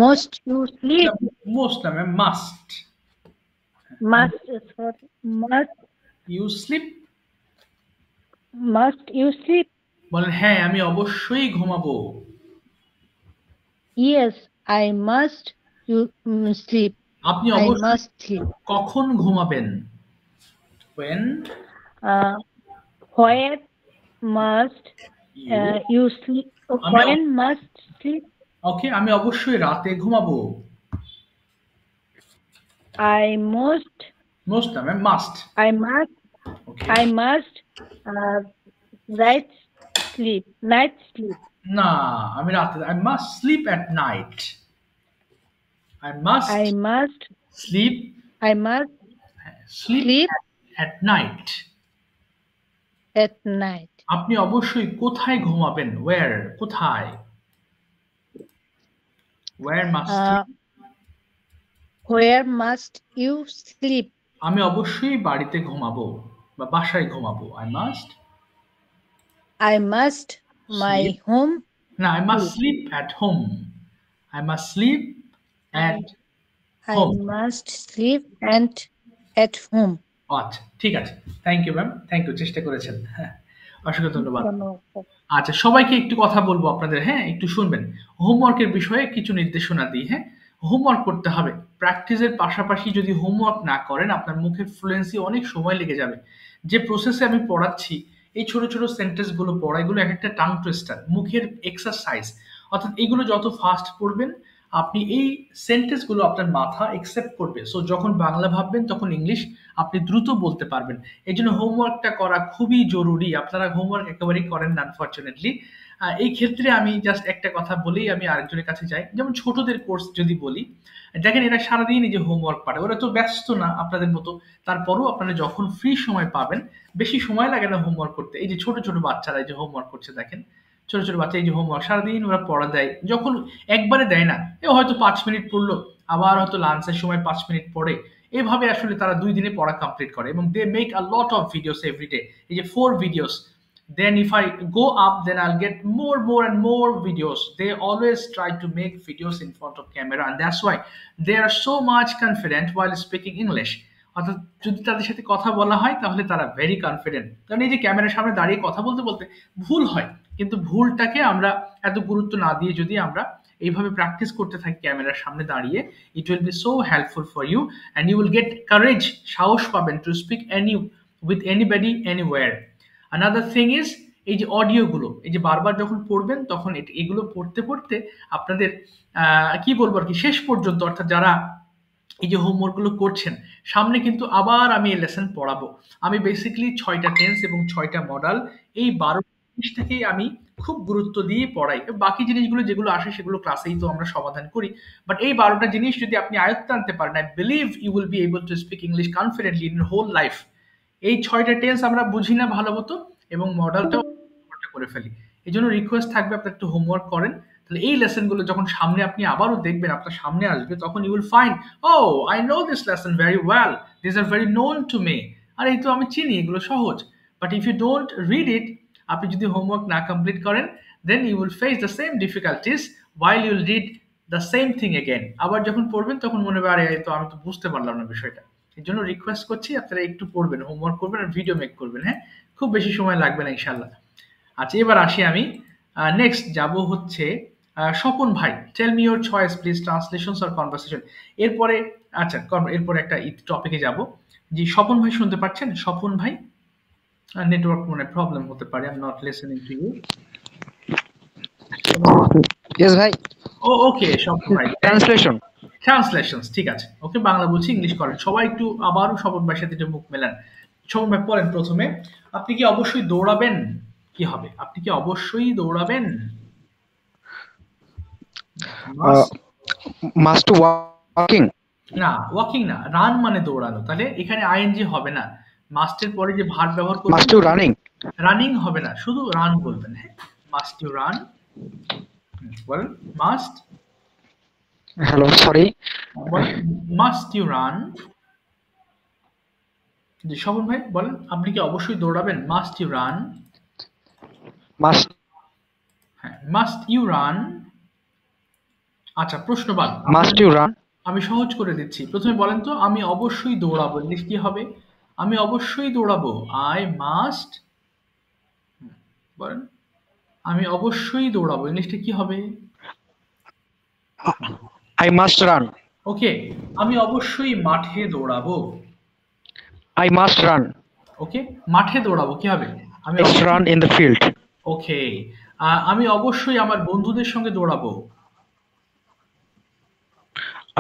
Must you sleep? Most না ma'am, must. Must you sleep? Must you sleep? বলেন, হ্যাঁ, আমি অবশ্যই ঘুমাবো। Yes, I must sleep. আপনি অবশ্যই কখন ঘুমাবেন? When? Where must you sleep? When must sleep? ওকে, আমি অবশ্যই রাতে ঘুমাবো। I must না ma'am, must. I must night sleep. না, আমি রাতে। I must sleep at night. I must sleep at night. আপনি অবশ্যই কোথায় ঘুমাবেন? Where? কোথায়? Where must you sleep? আমি অবশ্যই বাড়িতে ঘুমাবো বা বাসায় ঘুমাবো। I must my home. না, I must sleep at home. I must sleep at home. I must sleep at home. আচ্ছা, ঠিক আছে। Thank you ma'am, thank you, চেষ্টা করেছেন। হ্যাঁ, অসংখ্য ধন্যবাদ। আচ্ছা, সবাইকে একটু কথা বলবো আপনাদের, হ্যাঁ, একটু শুনবেন। হোমওয়ার্কের বিষয়ে কিছু নির্দেশনা দিই, হ্যাঁ। হোমওয়ার্ক করতে হবে। প্র্যাকটিসের পাশাপাশি যদি হোমওয়ার্ক না করেন, আপনার মুখের ফ্লুয়েন্সি অনেক সময় লেগে যাবে। যে প্রসেসে আমি পড়াচ্ছি, এই ছোট ছোট সেন্টেন্স গুলো পড়া, এগুলো এক একটা টাং টুইস্টার, মুখের এক্সারসাইজ। অর্থাৎ এগুলো যত ফাস্ট পড়বেন, আপনি এই সেন্টেন্সগুলো আপনার মাথা একসেপ্ট করবে। সো যখন বাংলা ভাববেন তখন ইংলিশ আপনি দ্রুত বলতে পারবেন। এই জন্য হোমওয়ার্কটা করা খুবই জরুরি। আপনারা হোমওয়ার্ক একেবারেই করেন না আনফরচুনেটলি। এই ক্ষেত্রে আমি জাস্ট একটা কথা বলেই আমি আরেকজনের কাছে যাই। যেমন ছোটদের কোর্স যদি বলি, দেখেন এরা সারাদিন এই যে হোমওয়ার্ক পাঠায়, ওরা তো ব্যস্ত না আপনাদের মতো। তারপরেও আপনারা যখন ফ্রি সময় পাবেন, বেশি সময় লাগে না হোমওয়ার্ক করতে। এই যে ছোট ছোট বাচ্চারা এই যে হোমওয়ার্ক করছে দেখেন, ছোট ছোট বাচ্চা এই যে হোমওয়ার্ক সারাদিন ওরা পড়া দেয়, যখন একবারে দেয় না, এ হয়তো 5 মিনিট পড়লো, আবার হয়তো লাঞ্চের সময় 5 মিনিট পড়ে, এভাবে আসলে তারা 2 দিনে পড়া কমপ্লিট করে। এবং they make a lot of videos everyday, এই যে 4 videos। Then if I go up, then I'll get more and more videos. They always try to make videos in front of camera, and that's why they are so much confident while speaking English. অর্থাৎ যদি তাদের সাথে কথা বলা হয় তাহলে তারা ভেরি কনফিডেন্ট। কারণ এই যে ক্যামেরার সামনে দাঁড়িয়ে কথা বলতে বলতে ভুল হয়, কিন্তু ভুলটাকে আমরা এত গুরুত্ব না দিয়ে যদি আমরা এইভাবে প্র্যাকটিস করতে থাকি ক্যামেরার সামনে দাঁড়িয়ে, it will be so helpful for you and you will get courage, সাহস পাবেন to speak with anybody anywhere. Another thing is, এই যে অডিওগুলো, এই যে বারবার যখন পড়বেন তখন এগুলো পড়তে পড়তে আপনাদের কি বলবো আর কি, শেষ পর্যন্ত অর্থাৎ যারা এই যে হোমওয়ার্কগুলো করছেন, সামনে কিন্তু আবার আমি এই লেসন পড়াবো। আমি বেসিক্যালি 6টা টেন্স এবং 6টা মডেল, এই 12 জিনিসটাকেই আমি খুব গুরুত্ব দিয়ে পড়াই। বাকি জিনিসগুলো যেগুলো আসে সেগুলো ক্লাসেই তো আমরা সমাধান করি, বাট এই 12টা জিনিস যদি আপনি আয়ত্তে আনতে পারেন, I believe you will be able to speak English confidently in whole life. এই 6টা টেন্স আমরা বুঝি না ভালো মতো এবং মডেলটাও করে ফেলি। এই জন্য রিকোয়েস্ট থাকবে আপনারা একটু হোমওয়ার্ক করেন, তাহলে এই লেসনগুলো যখন সামনে আপনি আবারও দেখবেন, আপনার সামনে আসবে, তখন you will find, oh I know this lesson very well, this are very known to me, আর এই তো আমি চিনি, এগুলো সহজ। But if you don't read it, আপনি যদি হোমওয়ার্ক না কমপ্লিট করেন, then you will face the same difficulties while you will read the same thing again. আবার যখন পড়বেন তখন মনে হবে, আরে তো আমি তো বুঝতে পারলাম না বিষয়টা। এই জন্য রিকোয়েস্ট করছি আপনারা একটু পড়বেন, হোমওয়ার্ক করবেন আর ভিডিও মেক করবেন। হ্যাঁ, খুব বেশি সময় লাগবে না ইনশাল্লাহ। আচ্ছা, এবার আসি আমি নেক্সট যাব হচ্ছে স্বপন ভাই, tell me your choice please, translations or conversation. এরপরে আচ্ছা, এরপরে একটা টপিকে যাব। জি স্বপন ভাই শুনতে পাচ্ছেন? স্বপন ভাই, নেটওয়ার্ক মনে প্রবলেম হতে পারে, I am not listening to you. Yes ভাই। ও ওকে স্বপন ভাই, ট্রান্সলেশনস ঠিক আছে, ওকে বাংলা বলছি, ইংলিশ করেন। সবাই একটু আবারও স্বপন ভাইয়ের সাথে মুখ মেলান। স্বপন ভাই পড়েন প্রথমে, আপনি কি অবশ্যই দৌড়াবেন? কি হবে? আপনি কি অবশ্যই দৌড়াবেন? Must walking. না, ওয়াকিং না, রান মানে দৌড়ানো। তাহলে এখানে আইএনজি হবে না, মাস্টের পরে যে ভার্ব ব্যবহার করবেন। Must you running. রানিং হবে না, শুধু রান বলবেন। হ্যাঁ, মাস্ট ইউ রান, বলেন must. Hello, sorry, must you run. জি স্বপন ভাই বলেন, আপনি কি অবশ্যই দৌড়াবেন? Must you run. মাস্ট, হ্যাঁ, মাস্ট ইউ রান। আচ্ছা, প্রশ্নবাদ, মাস্ট ইউ রান। আমি সহজ করে দিচ্ছি। প্রথমে বলেন তো, আমি অবশ্যই দৌড়াবো, ইংলিশ কি হবে? আমি অবশ্যই দৌড়াবো, আই মাস্ট। বলেন, আমি অবশ্যই দৌড়াবো, ইংলিশটা কি হবে? I must run. ওকে, আমি অবশ্যই মাঠে দৌড়াবো, আই মাস্ট রান। ওকে, মাঠে দৌড়াবো কি হবে? আমি রান ইন দ্য ফিল্ড। ওকে, আমি অবশ্যই আমার বন্ধুদের সঙ্গে দৌড়াবো,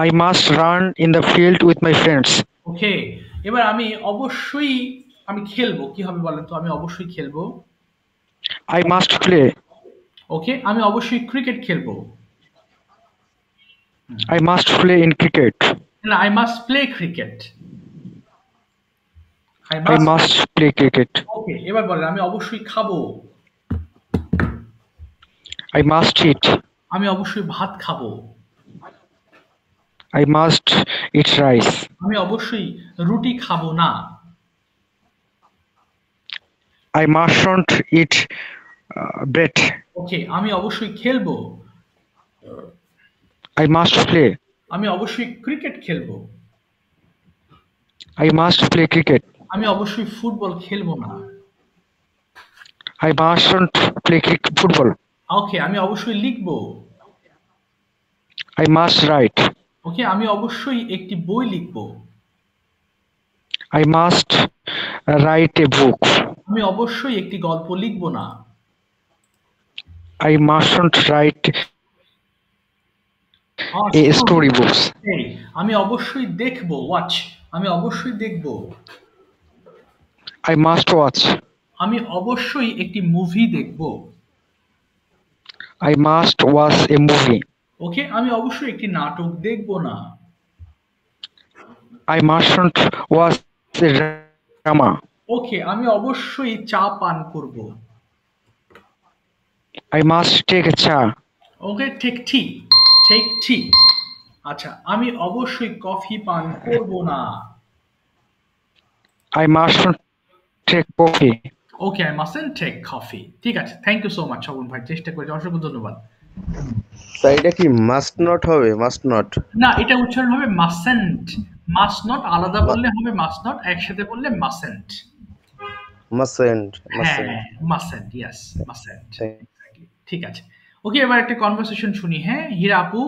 I must run in the field with my friends. ওকে, এবার আমি অবশ্যই আমি খেলবো, কি হবে বলেন তো? আমি অবশ্যই খেলবো, I must play. ওকে, আমি অবশ্যই ক্রিকেট খেলবো, I must play in cricket. না, I must play cricket. I must play cricket. ওকে, এবার বলেন, আমি অবশ্যই খাবো, I must eat. আমি অবশ্যই ভাত খাবো, I must eat rice. আমি অবশ্যই রুটি খাবো না, I mustn't eat bread. ওকে, আমি অবশ্যই খেলবো, I must play. আমি অবশ্যই ক্রিকেট খেলবো, I must play cricket. আমি অবশ্যই ফুটবল খেলবো না, I mustn't play football. ওকে, আমি অবশ্যই লিখবো, I must write. ওকে, আমি অবশ্যই একটি বই লিখবো, I must write a book. আমি অবশ্যই একটি গল্প লিখবো না, I mustn't write a storybooks. এই আমি অবশ্যই দেখবো, ওয়াচ, আমি অবশ্যই দেখবো। I must watch. আমি অবশ্যই একটি মুভি দেখবো। I must watch a movie. ওকে, আমি অবশ্যই একটি নাটক দেখবো না। I mustn't watch a drama. ওকে, আমি অবশ্যই চা পান করব। I must take a cha. Okay, take tea, take tea. আচ্ছা, আমি অবশ্যই কফি পান করব না। I mustn't take coffee. Okay, I mustn't take coffee. ঠিক আছে, থ্যাংক ইউ সো মাচ শগুন ভাই, চেষ্টা করেছি, অসংখ্য ধন্যবাদ। স্যার এটা কি মাস্ট নট হবে? মাস্ট নট না, এটা উচ্চারণ হবে মাসেন্ট। মাস্ট নট আলাদা বললে হবে মাস্ট নট, একসাথে বললে মাসেন্ট। মাসেন্ট হ্যাঁ, মাসেন্ট, ইয়েস, মাসেন্ট। ঠিক আছে, ওকে, এবার একটা কনভারসেশন শুনি। হ্যাঁ, হীরা আপু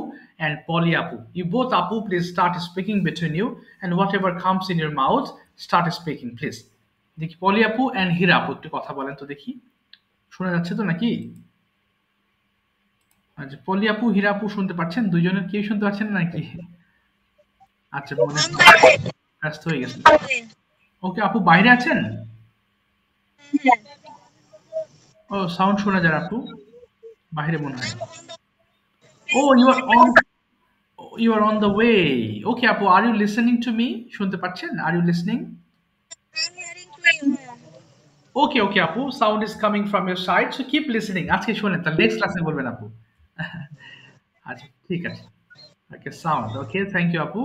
and Polly Apu. You both Apu, please start speaking between you, and whatever comes in your mouth, start speaking, please. দেখি Polly Apu and হীরা আপু একটু কথা বলেন তো দেখি, শোনা যাচ্ছে তো নাকি? আচ্ছা, Polly Apu, হীরা আপু শুনতে পাচ্ছেন? দুইজনের কেউ শুনতে পাচ্ছেন নাকি? আচ্ছা, ব্যস্ত হয়ে গেছে। ওকে, আপু বাইরে আছেন? ও, সাউন্ড শোনা যায় আপু, বাইরে মনে হয়। Oh, you are on the way. Okay, Apu, are you listening to me? শুনতে পাচ্ছেন? Are you listening? Okay, okay, Apu, sound is coming from your side, so keep listening. আজকে শুনেন, তাহলে নেক্সট ক্লাসে বলবেন আপু। আচ্ছা, ঠিক আছে। Okay, sound. Okay, thank you, Apu.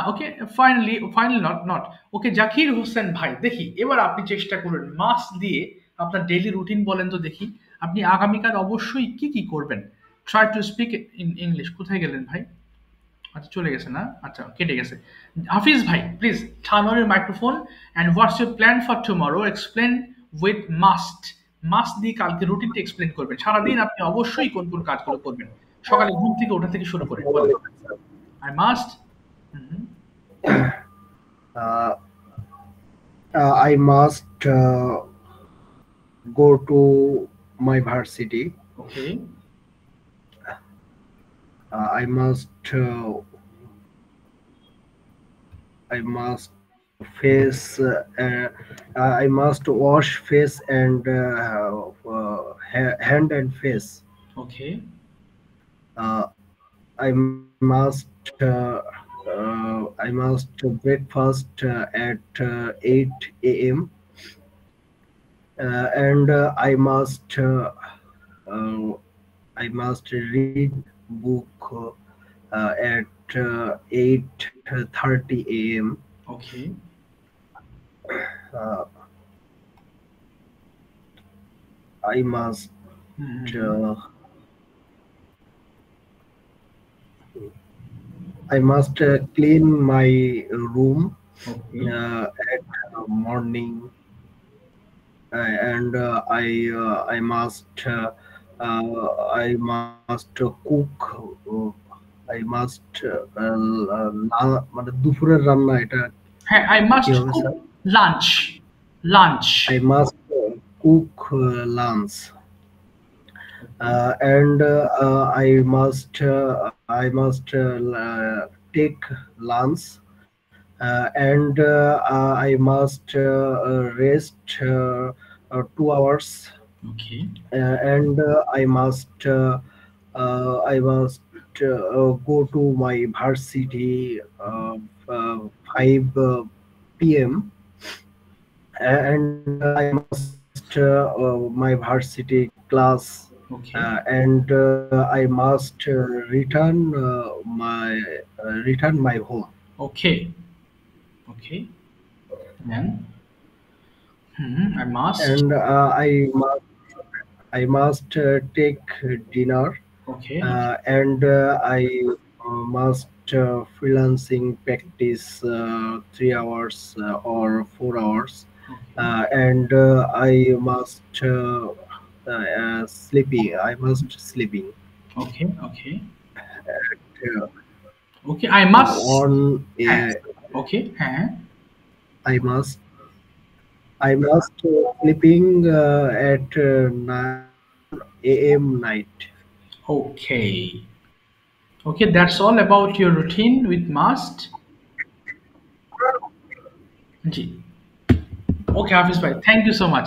Okay, finally not. Okay, Zakir Hossain ভাই, দেখি এবার আপনি চেষ্টা করুন মাস দিয়ে আপনার ডেইলি রুটিন বলেন তো দেখি, আপনি আগামীকাল অবশ্যই কি কি করবেন। Try to speak in English. কোথায় গেলেন ভাই? আচ্ছা, চলে গেছে না? আচ্ছা, কেটে গেছে। হাফিজ ভাই, please turn on your microphone and what's your plan for tomorrow? Explain with must. Must দিয়ে কালকে রুটিনটা এক্সপ্লেন করবেন। সারাদিন আপনি অবশ্যই কোন কোন কাজগুলো করবেন, সকালে ঘুম থেকে ওঠা থেকে শুরু করে বলেন। I must. I must go to my varsity. Okay. I must face. I must wash face and hand and face. Okay. I must breakfast at 8 a.m. And I must read book at 8:30 a.m. Okay. I must clean my room at morning, and I must cook. I must মানে দুপুরের রান্না এটা। হ্যাঁ, I must cook lunch. I must cook lunch. And I must take lunch, and I must rest 2 hours. Okay. And I must go to my varsity 5 p.m. and I must my varsity class. Okay. And I must return my home. Okay. Then I must. And I must take dinner. Okay. And I must freelancing practice 3 hours or 4 hours. And I must sleeping. I must sleeping. Okay. Okay, I must. Okay. I must sleeping at 9 a.m. night. Okay. Okay, that's all about your routine with must. G. Okay Hafiz ভাই, থ্যাংক ইউ সো মাচ।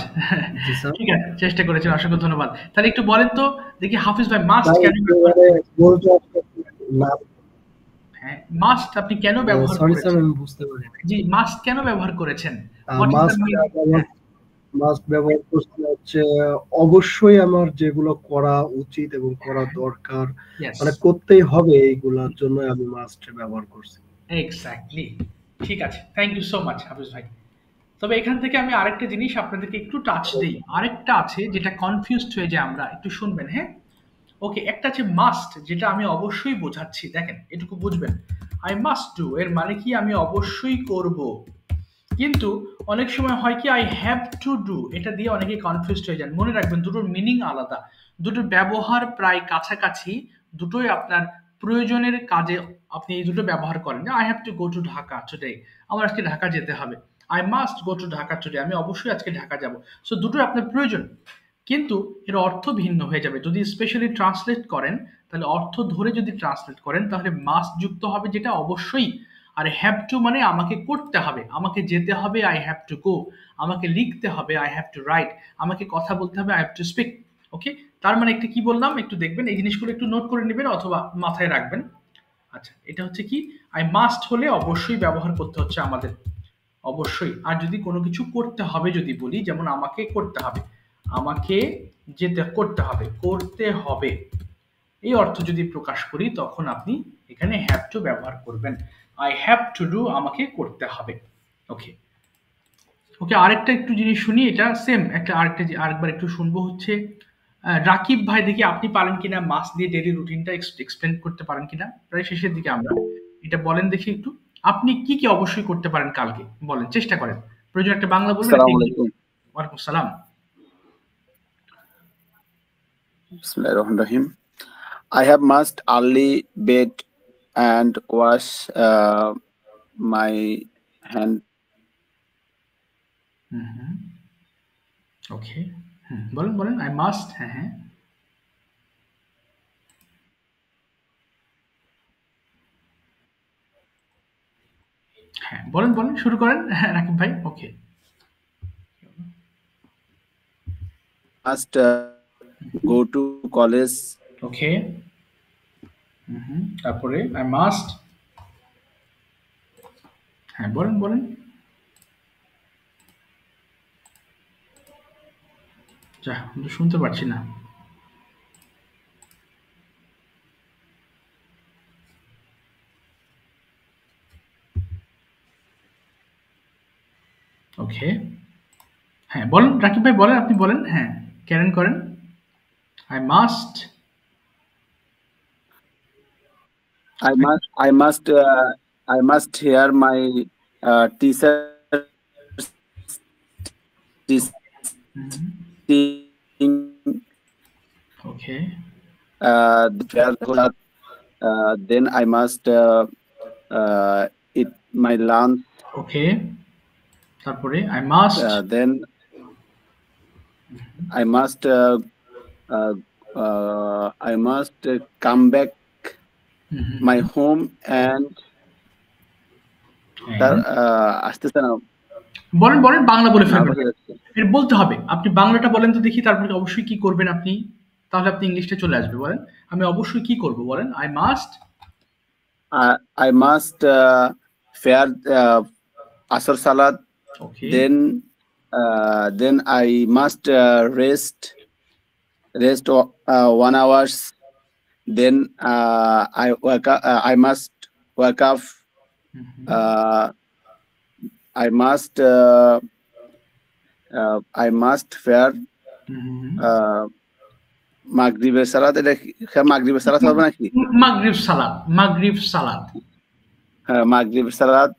জি স্যার। ঠিক আছে, চেষ্টা করেছেন, অসংখ্য ধন্যবাদ। তাহলে একটু বলেন তো দেখি হাফিজ ভাই মাস্ট ভাই কেন ব্যবহার একেবারে বলতে না। হ্যাঁ, মাস্ট আপনি কেন ব্যবহার সরি স্যার, করেছেন? আমি বুঝতে পারিনি। জি, মাস্ট কেন ব্যবহার করেছেন? What is the must meaning? Must ব্যবহার করতে হচ্ছে অবশ্যই আমার যেগুলো করা উচিত এবং করা দরকার, ইয়েস, মানে করতেই হবে, এইগুলোর জন্য আমি মাস্ট ব্যবহার করছি। এক্স্যাক্টলি। ঠিক আছে, থ্যাংক ইউ সো মাচ হাফিজ ভাই। তবে এখান থেকে আমি আরেকটা জিনিস আপনাদেরকে একটু টাচ দেই। আরেকটা আছে যেটা কনফিউজড হয়ে যায় আমরা, একটু শুনবেন, হ্যাঁ? ওকে, একটা আছে মাস্ট, যেটা আমি অবশ্যই বোঝাচ্ছি, দেখেন এটুকু বুঝবেন। আই মাস্ট ডু এর মানে কি আমি অবশ্যই করব। কিন্তু অনেক সময় হয় কি আই হ্যাভ টু ডু, এটা দিয়ে অনেকে কনফিউজড হয়ে যান। মনে রাখবেন দুটোর মিনিং আলাদা, দুটোর ব্যবহার প্রায় কাছাকাছি, দুটোই আপনার প্রয়োজনের কাজে আপনি এই দুটো ব্যবহার করেন। I have to go to Dhaka today, আমার আজকে ঢাকা যেতে হবে। I must go two Dhaka today, আমি অবশ্যই আজকে ঢাকা যাব। সো দুটোই আপনার প্রয়োজন, কিন্তু এর অর্থ ভিন্ন হয়ে যাবে যদি স্পেশালি ট্রান্সলেট করেন। তাহলে অর্থ ধরে যদি ট্রান্সলেট করেন তাহলে মাস্ট যুক্ত হবে যেটা অবশ্যই, আর হ্যাভ টু মানে আমাকে করতে হবে, আমাকে যেতে হবে, আই হ্যাভ টু গো, আমাকে লিখতে হবে, আই হ্যাভ টু রাইট, আমাকে কথা বলতে হবে, আই হ্যাভ টু স্পিক। ওকে, তার মানে একটা কি বললাম একটু দেখবেন, এই জিনিসগুলো একটু নোট করে নেবেন অথবা মাথায় রাখবেন। আচ্ছা, এটা হচ্ছে কি আই মাস্ট হলে অবশ্যই ব্যবহার করতে হচ্ছে আমাদের, অবশ্যই। আর যদি কোনো কিছু করতে হবে যদি বলি, যেমন আমাকে করতে হবে, আমাকে যেতে করতে হবে, করতে হবে, এই অর্থ যদি প্রকাশ করি তখন আপনি এখানে হ্যাভ টু ব্যবহার করবেন। আই হ্যাভ টু ডু, আমাকে করতে হবে। ওকে ওকে, আরেকটা একটু জিনিস শুনি, এটা সেম একটা আরেকবার একটু শুনবো হচ্ছে রাকিব ভাই, দেখি আপনি পারেন কিনা মাস দিয়ে ডেইলি রুটিনটা এক্সপ্লেন করতে পারেন কিনা। প্রায় শেষের দিকে আমরা, এটা বলেন দেখি একটু, আপনি কি কি অবশ্যই করতে পারেন কালকে, বলেন, চেষ্টা করেন। প্রয়োজন একটা বাংলা বলবেন, একটা আসসালামু ইংরেজি আলাইকুম। বলবেন। ওয়ালাইকুম সালাম। বিসমিল্লাহির রহমানির রহিম। I have must early bed and wash my hand. ওকে, বলেন বলেন, আই মাস্ট, হ্যাঁ হ্যাঁ, হ্যাঁ বলেন বলেন, শুরু করেন, হ্যাঁ রাকিব ভাই। ওকে, Must go to college. ওকে, তারপরে আই মাস্ট, হ্যাঁ বলেন বলেন, যা আমি শুনতে পারছি না। ওকে, হ্যাঁ বলেন রাকিব ভাই, বলেন, আপনি বলেন, হ্যাঁ ক্যারেন করেন। I must, I must hear my teacher teaching. Okay, Then I must eat my lunch. ওকে, তারপরে I must, Then I must come back my home and আসতেছে না, বলেন বলেন, বাংলা বলে ফেলবেন, এর বলতে হবে। আপনি বাংলাটা বলেন তো দেখি, তারপরে অবশ্যই কি করবেন আপনি, তাহলে আপনি ইংলিশটা চলে আসবে। বলেন আমি অবশ্যই কি করব, বলেন I must, I must fare asar salad. Okay. Then I must rest 1 hours. Then I must wake up. I must fare মাগরিবের সালাত। এটা মাগরিবের সালাত হবে নাকি? মাগরিব সালাত, মাগরিব সালাত, হ্যাঁ মাগরিব সালাত।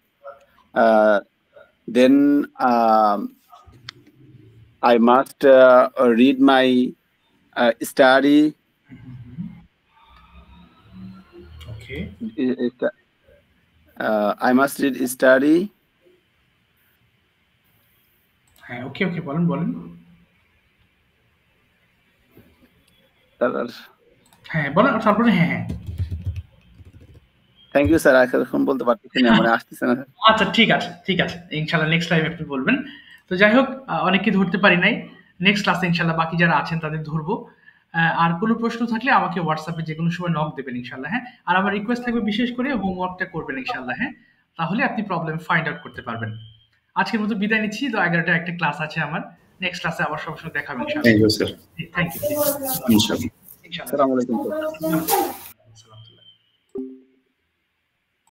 Then I must read my study. Okay. I must read study. হ্যাঁ ওকে ওকে, বলেন বলেন, হ্যাঁ বলেন, তারপরে হ্যাঁ হ্যাঁ, থ্যাংক ইউ স্যার, এখন বলতে পারতেছি না, মানে আসতেছে না। আচ্ছা ঠিক আছে ইনশাল্লাহ নেক্সট টাইম আপনি বলবেন। তো যাই হোক, অনেককে ধরতে পারি নাই, নেক্সট ক্লাসে ইনশাল্লাহ বাকি যারা আছেন তাদের ধরবো। আর কোনো প্রশ্ন থাকলে আমাকে হোয়াটসঅ্যাপে যে কোনো সময় নক দেবেন ইনশাল্লাহ। হ্যাঁ, আর আমার রিকোয়েস্ট থাকবে বিশেষ করে হোমওয়ার্কটা করবেন ইনশাল্লাহ। হ্যাঁ, তাহলে আপনি প্রবলেম ফাইন্ড আউট করতে পারবেন। আজকের মতো বিদায় নিচ্ছি, তো 11টা একটা ক্লাস আছে আমার, নেক্সট ক্লাসে আবার সবসময় দেখা হবে ইনশাল্লাহ। Thank you sir, thank you ইনশাআল্লাহ। আসসালামু আলাইকুম স্যার।